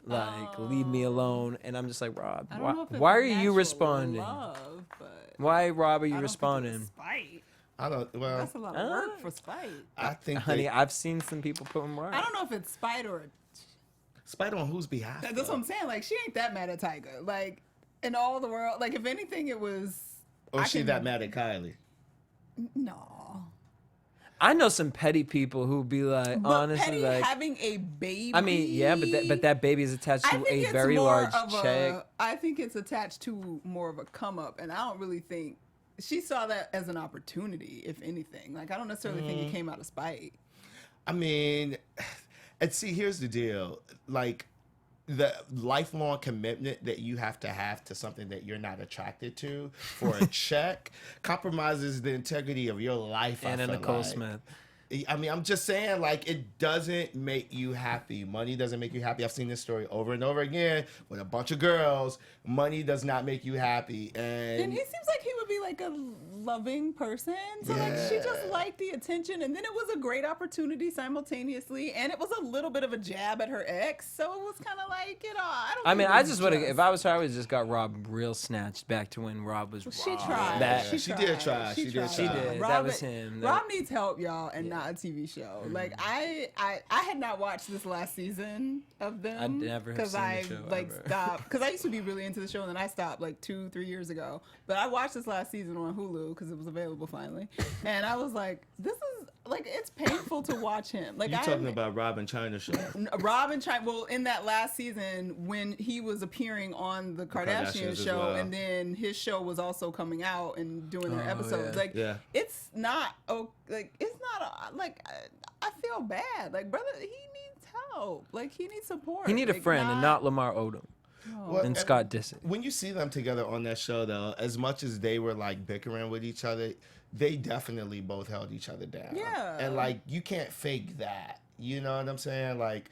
Like, leave me alone. And I'm just like, Rob, why are you responding? Love, but Why, Rob, are you I don't responding? think it's spite. I don't, well, That's a lot of work for spite. I think Honey, I've seen some people put them right. I don't know if it's spite or... spite on whose behalf? That's what I'm saying. Like, she ain't that mad at Tyga. Like, in all the world, like, if anything, it was... Or is she that mad at Kylie? No. I know some petty people who be like, But honestly, Petty like... having a baby... I mean, yeah, but that baby is attached to a very large check. I think it's attached to more of a come up, and I don't really think... She saw that as an opportunity, if anything. Like, I don't necessarily think it came out of spite. I mean... And see, here's the deal. Like, the lifelong commitment that you have to something that you're not attracted to for a check compromises the integrity of your life. Anna Nicole Smith. I mean, I'm just saying, like, it doesn't make you happy. Money doesn't make you happy. I've seen this story over and over again with a bunch of girls. Money does not make you happy. And he seems like he would be like a loving person. So like she just liked the attention, and then it was a great opportunity simultaneously, and it was a little bit of a jab at her ex. So it was kind of like, you know, I just would have, if I was her, I would have just got Rob real snatched back to when Rob was She Rob. tried. She did try. She did. Rob, That was him. Rob needs help, y'all, and not a TV show. Like I had not watched this last season of them. I never have seen the show, like ever. stopped because I used to be really into the show, and then I stopped like 2-3 years ago. But I watched this last season on Hulu because it was available finally, and I was like, this is like, it's painful to watch him. Like, You talking about Rob and China show? Rob and China. Well, in that last season when he was appering on the Kardashian show, well. and then his show was also coming out and doing their episodes. Like, it's not. Oh, like it's not. I feel bad. Like, brother, he needs help. Like, he needs support. He need a like, friend and not Lamar Odom. Well, And Scott Disick. When you see them together on that show, though, as much as they were like bickering with each other, they definitely both held each other down. Yeah. And like, you can't fake that. You know what I'm saying? Like,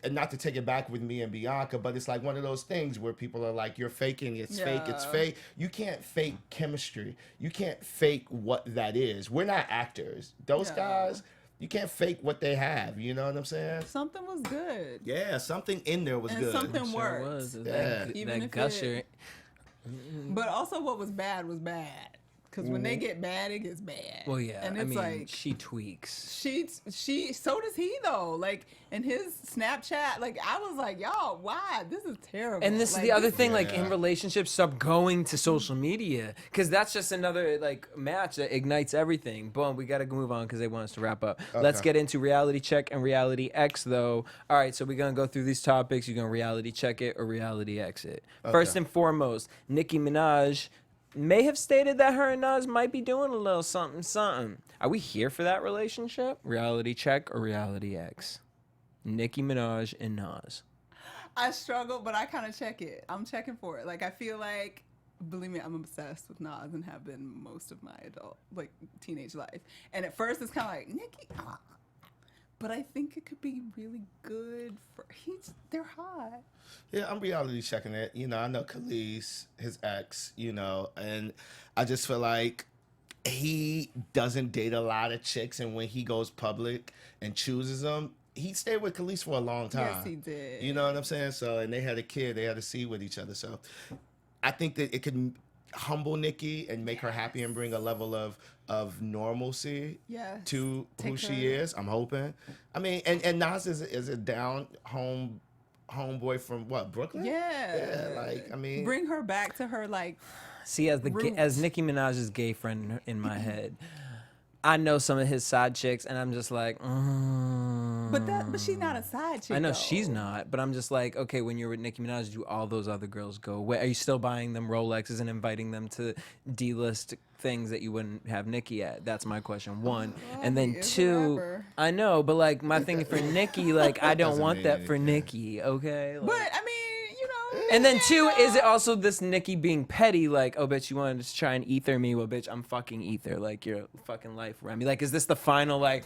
and not to take it back with me and Bianca, but it's like one of those things where people are like, you're faking, it's fake, it's fake. You can't fake chemistry. You can't fake what that is. We're not actors. Those guys, you can't fake what they have. You know what I'm saying? Something was good. Yeah, something in there was And good. something worked. Was. Yeah. Even That if gusher. But also, what was bad was bad. Because when they get bad, it gets bad. Well, yeah. And I it's mean, like she tweaks. she so does he though. Like in his Snapchat, like I was like, y'all, why? This is terrible. And this like, is the other thing, like Yeah. in relationships, stop going to social media because that's just another like match that ignites everything. Boom, we got to move on because they want us to wrap up. Let's get into reality check and reality X though. All right, so we're gonna go through these topics. You're gonna reality check it or reality X it. First and foremost, Nicki Minaj may have stated that her and Nas might be doing a little something, something. Are we here for that relationship? Reality check or reality X? Nicki Minaj and Nas. I struggle, but I kind of check it. I'm checking for it. Like I feel like, believe me, I'm obsessed with Nas and have been most of my adult, like teenage life. And at first, it's kind of like Nicki, but I think it could be really good for. They're hot. Yeah, I'm reality checking it. You know, I know Khalees, his ex, you know, and I just feel like he doesn't date a lot of chicks, and when he goes public and chooses them, he stayed with Khalees for a long time. Yes, he did. You know what I'm saying? So, and they had a kid, they had a seed with each other. So, I think that it could humble Nicki and make her happy and bring a level of normalcy Yes. to who Take she her- is. I'm hoping. I mean, and Nas is a down homeboy from what, Brooklyn? Yeah. Yeah, like, I mean, Bring her back to her like. See, as Roots. as Nicki Minaj's gay friend in my head, I know some of his side chicks, and I'm just like, But she's not a side chick. I know though. she's not, but I'm just like, okay, when you're with Nicki Minaj, do all those other girls go away? Are you still buying them Rolexes and inviting them to D-list things that you wouldn't have Nicki at? That's my question, one. And then two, I know, but like my thing for Nicki, like I don't want that for Nicki, okay? Like, But I mean, you know. and then two, is it also this Nicki being petty? Like, oh, bitch, you wanted to try and ether me? Well, bitch, I'm fucking ether. Like, your fucking life, Remy. Like, is this the final, like,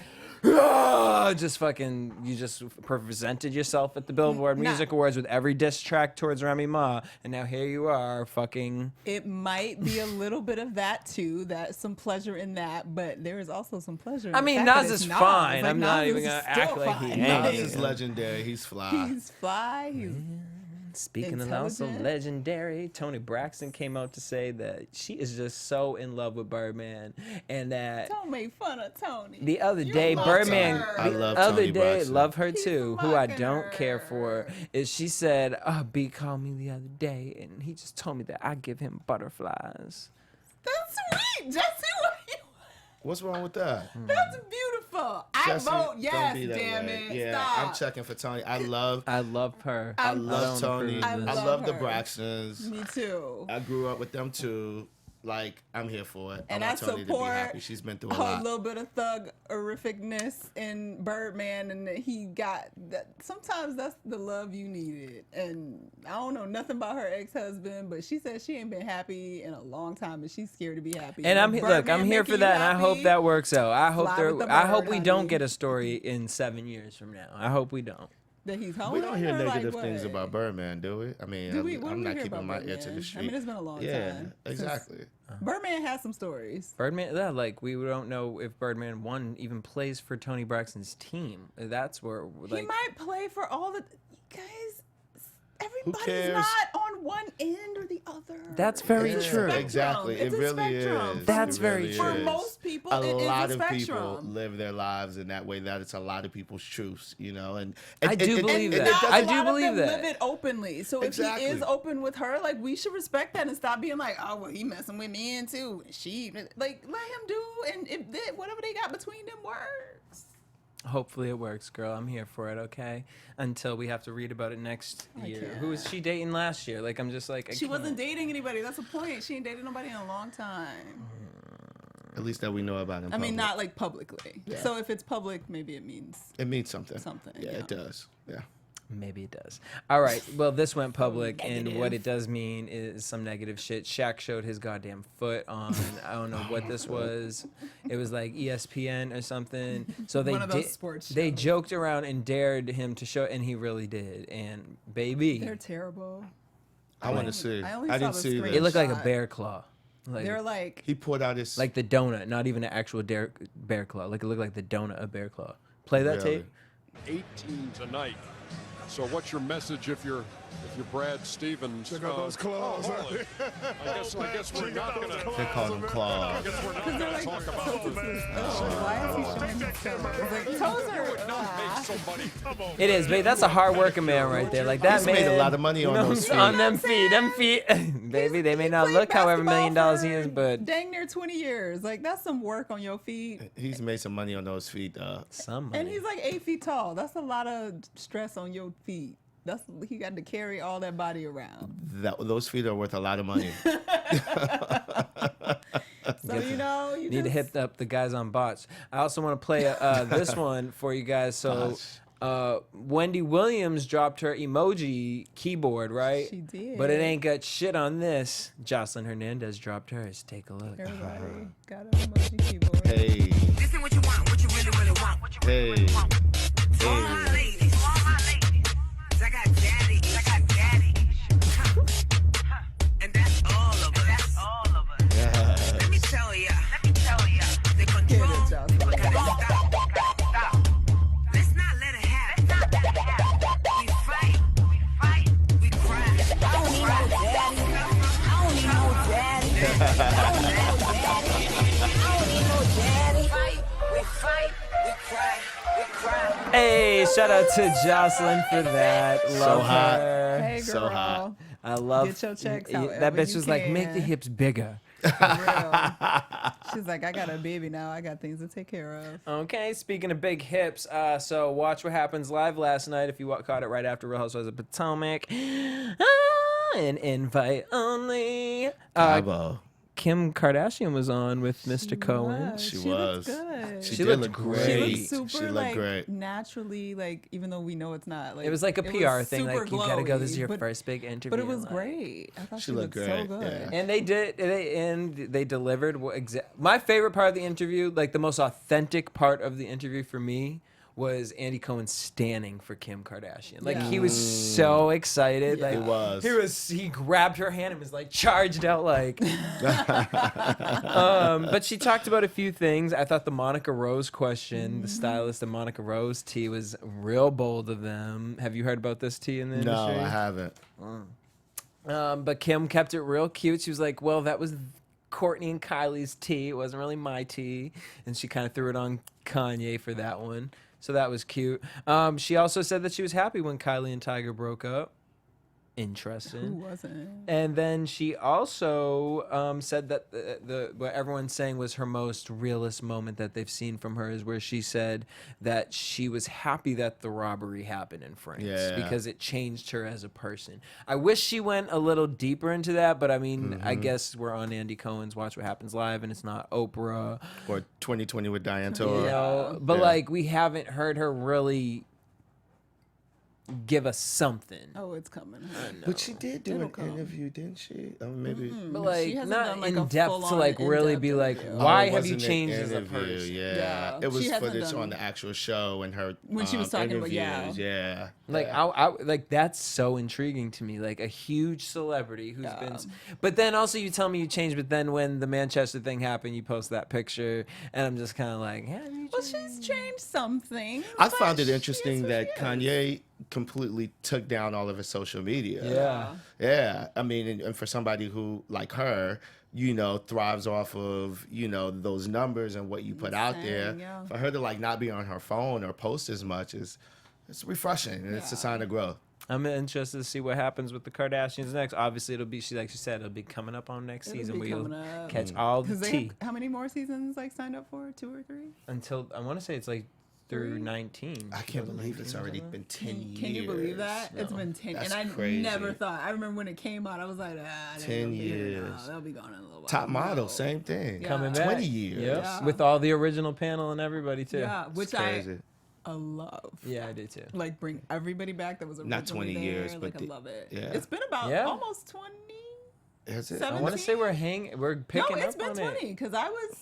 just fucking, you just presented yourself at the Billboard Music Awards with every diss track towards Remy Ma, and now here you are, fucking. It might be a little bit of that too. That's some pleasure in that, but there is also some pleasure. In I the mean, fact that Nas it's is Nas. fine. Like, I'm not Nas even is gonna still act like he fine. ain't. Nas is legendary. He's fly. He's fly. He's Speaking of also intelligent. legendary, Toni Braxton came out to say that she is just so in love with Birdman, and that don't make fun of Toni. the other day, love Birdman, her. I the love other Toni day, Braxton. love her too, who I mocking don't care her. for, is she said, oh, B called me the other day, and he just told me that I give him butterflies. That's sweet, Jesse. What you? What's wrong with that? That's beautiful. I Jesse, vote don't yes. be that Damn way. it. Yeah, Stop. I'm checking for Toni. I love her. I I love don't Toni. approve I of this. love the her. Braxtons. Me too. I grew up with them too. Like, I'm here for it. And I I want Toni to be support happy. She's been through a a lot. little bit of thug horrificness in Birdman, and that he got that. Sometimes that's the love you needed. And I don't know nothing about her ex-husband, but she said she ain't been happy in a long time, and she's scared to be happy. And I'm If look, I'm Birdman here making for you that, and I hope happy, that works out. I hope fly with the I hope bird, we don't honey. get a story in 7 years from now. I hope we don't. that he's home. We don't hear or negative like things what? about Birdman, do we? I mean, Do we? What do I'm we not hear keeping about my ear to Birdman? the street. I mean, it's been a long Yeah, time. exactly. Birdman has some stories. Birdman, yeah, like we don't know if Birdman 1 even plays for Toni Braxton's team. That's where He like might play for all the guys. Everybody's cares? not on one end or the other. That's very It's a true. spectrum. Exactly. It's It a really spectrum. is. That's It very really true. For is. most people, a it is lot a of people spectrum. live their lives in that way. That it's a lot of people's truths, you know. And I do believe and that. it doesn't- I a do lot believe of them that. live it openly. So if he Exactly. is open with her, like we should respect that and stop being like, oh well, he messing with men too. And she like let him do, and if they, whatever they got between them works. Hopefully it works, girl. I'm here for it, okay? Until we have to read about it next year. can't. Who was she dating last year? Like I'm just like I She wasn't can't. dating anybody. That's the point. She ain't dated nobody in a long time. At least that we know about him. I mean, not like publicly. So if it's public, maybe it means It means something. something, Yeah, yeah. it does. Yeah. Maybe it does. All right. Well, this went public, and negative. what it does mean is some negative shit. Shaq showed his goddamn foot on, I don't know what this was. It was like ESPN or something. So they One of those sports they shows. joked around and dared him to show, and he really did. And baby, they're terrible. I want to see. I only I saw didn't the see screen. this. it looked like a shot. bear claw. Like, They're like He pulled out his. like the donut, not even an actual bear claw. Like it looked like the donut of bear claw. Play that Really? tape. 18 tonight. So what's your message if you're Brad Stevens? Check out those claws. Holy. I guess we're not gonna. They call him claws. Guess we're not they're gonna like talk about why is he showing his toes? It's like toes are not make somebody. It is, babe. That's a hard working man right there. Like that He's man made a lot of money on you know, those feet. on them feet. Them feet, baby. They may not played look however $1 basketball million he is, for but dang near 20 years. Like that's some work on your feet. He's made some money on those feet. some money. And he's like 8 feet tall. That's a lot of stress on your feet. That's he got to carry all that body around. Those feet are worth a lot of money. So you know, you Need to just, hit up the guys on bots. I also want to play this one for you guys. So, Wendy Williams dropped her emoji keyboard, right? She did. But it ain't got shit on this. Jocelyn Hernandez dropped hers. Take a look. Everybody got an emoji keyboard. Hey, This ain't what you want, what you really want. What you hey, To all my hey. ladies, to all my ladies. 'Cause I got daddy, and that's all of us. Yes. Let me tell ya, the Get control it, Jocelyn. gotta stop. Let's not let it happen. We fight, we cry. I don't need no daddy. I don't need no daddy. We fight, we cry, we cry. Hey, shout out to Jocelyn for that. Love hot. her. Hey, girl. So hot. I love Get your checks that however bitch you was like, make the can. hips bigger. For real. She's like, I got a baby now. I got things to take care of. Okay, speaking of big hips, so Watch What Happens Live last night, if you caught it right after Real Housewives of Potomac. An invite only. Bravo. Kim Kardashian was on with Mr. Cohen. She She was. looked good. She She did looked look great. She great. looks super She looked like great. naturally, like even though we know it's not. Like It was like a it PR was thing, super like you gotta go. This is glowy, your but- first big interview. But it was like- great. I thought She she looked looked so great, good. yeah. And they delivered. My favorite part of the interview, like the most authentic part of the interview for me, was Andy Cohen standing for Kim Kardashian. Like he was so excited. Yeah. Like He was. he grabbed her hand and was like charged out like. But she talked about a few things. I thought the Monica Rose question, the stylist of Monica Rose tea, was real bold of them. Have you heard about this tea in the No, industry? I haven't. But Kim kept it real cute. She was like, well, that was Courtney and Kylie's tea. It wasn't really my tea. And she kind of threw it on Kanye for that one. So that was cute. She also said that she was happy when Kylie and Tiger broke up. Interesting. Who wasn't? And then she also said that what everyone's saying was her most realist moment that they've seen from her is where she said that she was happy that the robbery happened in France because it changed her as a person. I wish she went a little deeper into that, but I mean, I guess we're on Andy Cohen's Watch What Happens Live, and it's not Oprah. Or 2020 with Diane You Tora. know, but Yeah. like we haven't heard her really give us something. Oh, it's coming. But she did do It'll an come. interview, didn't she? Maybe. But She like hasn't not done, like, in a depth to full-on like really in-depth be like, interview. why it have you wasn't an changed as a interview, person? Yeah. Yeah. It was She hasn't footage done- on the actual show and her When she was talking about- interviews. Yeah. Like I like that's so intriguing to me. Like a huge celebrity who's been, but then also you tell me you changed. But then when the Manchester thing happened, you post that picture, and I'm just kind of like, yeah. Well, she's changed something. I but found it she interesting is who that she is. Kanye completely took down all of his social media. Yeah. Yeah. I mean, and for somebody who, like her, you know, thrives off of, you know, those numbers and what you put out there, Insane, yeah. for her to like not be on her phone or post as much it's refreshing and it's a sign of growth. I'm interested to see what happens with the Kardashians next. Obviously, it'll be like she said, it'll be coming up on next It'll season. be We'll coming up. catch all the Because they tea have, how many more seasons like signed up for? 2 or 3? until I want to say it's like through 19. I can't believe it's already been 10 years. Can you believe that? It's been 10. That's And I crazy. never thought. I remember when it came out, I was like, ah, 10 years. They'll be gone in a little while. Top model, No. same thing. Yeah. coming 20 back. years. Yep. Yeah. With all the original panel and everybody too. Yeah, It's which crazy. I love. Yeah, I do too. Like bring everybody back that was originally Not 20 there. years, like but I love it. yeah. It's been about Yeah. almost 20. Is it? Seven- I want to say we're picking No, it's up been on 20 it because I was.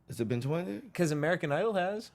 Has it been 20? because American Idol has.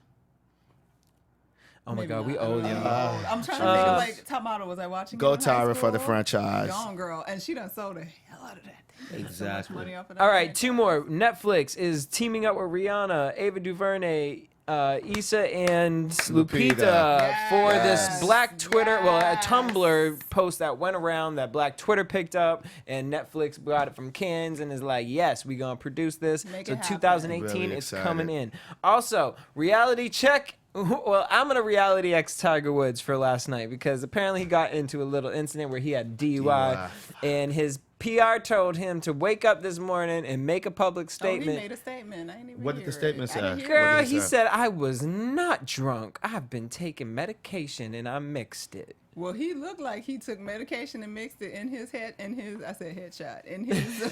Oh my maybe God, we not. I owe don't you. know. I'm trying to think of like top model. Was I watching? Go it in high Tyra for the school? franchise. Gone girl, and she done sold the hell out of that thing. Made so much Exactly. money off of that All right, thing. 2 more. Netflix is teaming up with Rihanna, Ava DuVernay, Issa, and Lupita Lupita. for Yes. this Black Twitter, well, a Yes. Tumblr post that went around that Black Twitter picked up, and Netflix got it from Ken's and is like, yes, we gonna produce this. Make So it happen. 2018 Really is excited. coming in. Also, reality check. Well, I'm gonna reality X Tiger Woods for last night because apparently he got into a little incident where he had DUI. And his PR told him to wake up this morning and make a public Oh, he statement. made a statement. I didn't even What did hear the statement it. I didn't say? hear Girl, What did he he say? said, I was not drunk. I've been taking medication and I mixed it. Well, he looked like he took medication and mixed it in his head, I said headshot, in his,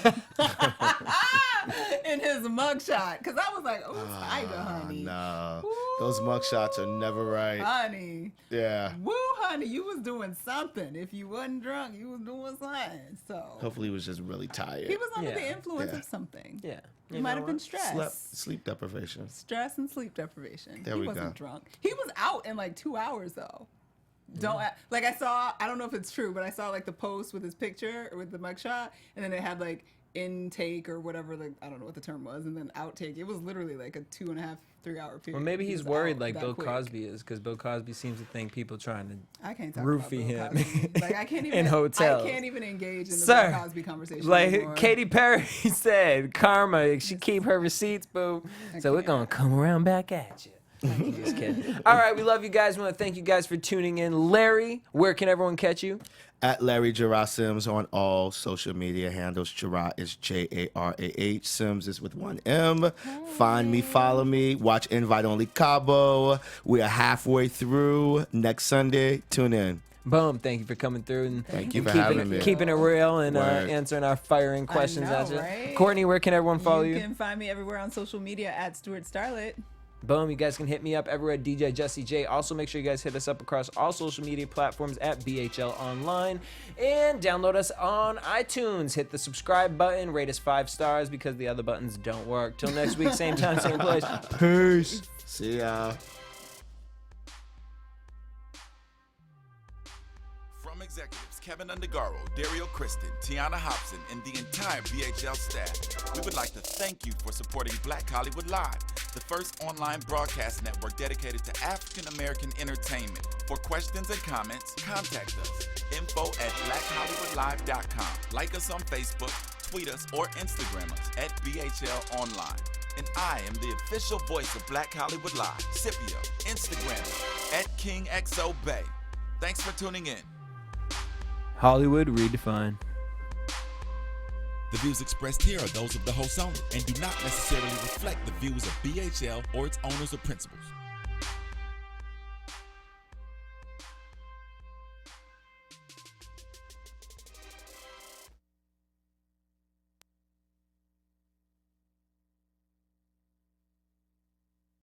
in his mugshot. Because I was like, oh, Tiger, honey. No. Those mugshots are never right. Honey. Yeah. Woo, honey, you was doing something. If you wasn't drunk, you was doing something. So Hopefully he was just really tired. he was under Yeah. the influence Yeah. of something. Yeah. He might have been stressed. Sleep deprivation. Stress and sleep deprivation. There He we wasn't go. drunk. He was out in like 2 hours though. Don't act, like I don't know if it's true, but I saw like the post with his picture or with the mugshot, and then it had like intake or whatever, like I don't know what the term was, and then outtake. It was literally like a 2.5, 3 hour period. Well, maybe He he's was worried out like that Bill quick. Cosby is because Bill Cosby seems to think people trying to. I can't talk roofie about him Bill Cosby. Like I can't even in hotels. I can't even engage in the Sir, Bill Cosby conversation Like anymore. Katy Perry said, karma, she keep her receipts, boo. So we're can't. going to come around back at you. Just kidding. All right, we love you guys. We want to thank you guys for tuning in. Larry, where can everyone catch you? At Larry Jarrah Sims on all social media handles. Jarrah is Jarah. Sims is with one M. Find me, follow me. Watch Invite Only Cabo. We are halfway through. Next Sunday, tune in. Boom. Thank you for coming through and, Thank you and for having me. keeping it real and Word. answering our firing questions know, at you. right? Courtney, where can everyone follow You you? can find me everywhere on social media at Stuart Starlet. Boom. You guys can hit me up everywhere at DJ Jesse J. Also, make sure you guys hit us up across all social media platforms at BHL Online and download us on iTunes. Hit the subscribe button, rate us 5 stars because the other buttons don't work. Till next week, same time, same place. Peace. See ya. From executives Keven Undergaro, Dario Kristen, Tiana Hobson, and the entire BHL staff, we would like to thank you for supporting Black Hollywood Live, the first online broadcast network dedicated to African American entertainment. For questions and comments, contact us. info@blackhollywoodlive.com. Like us on Facebook, tweet us, or Instagram us at BHL Online. And I am the official voice of Black Hollywood Live, Scipio, Instagram at KingXOBay. Thanks for tuning in. Hollywood redefined. The views expressed here are those of the host only and do not necessarily reflect the views of BHL or its owners or principals.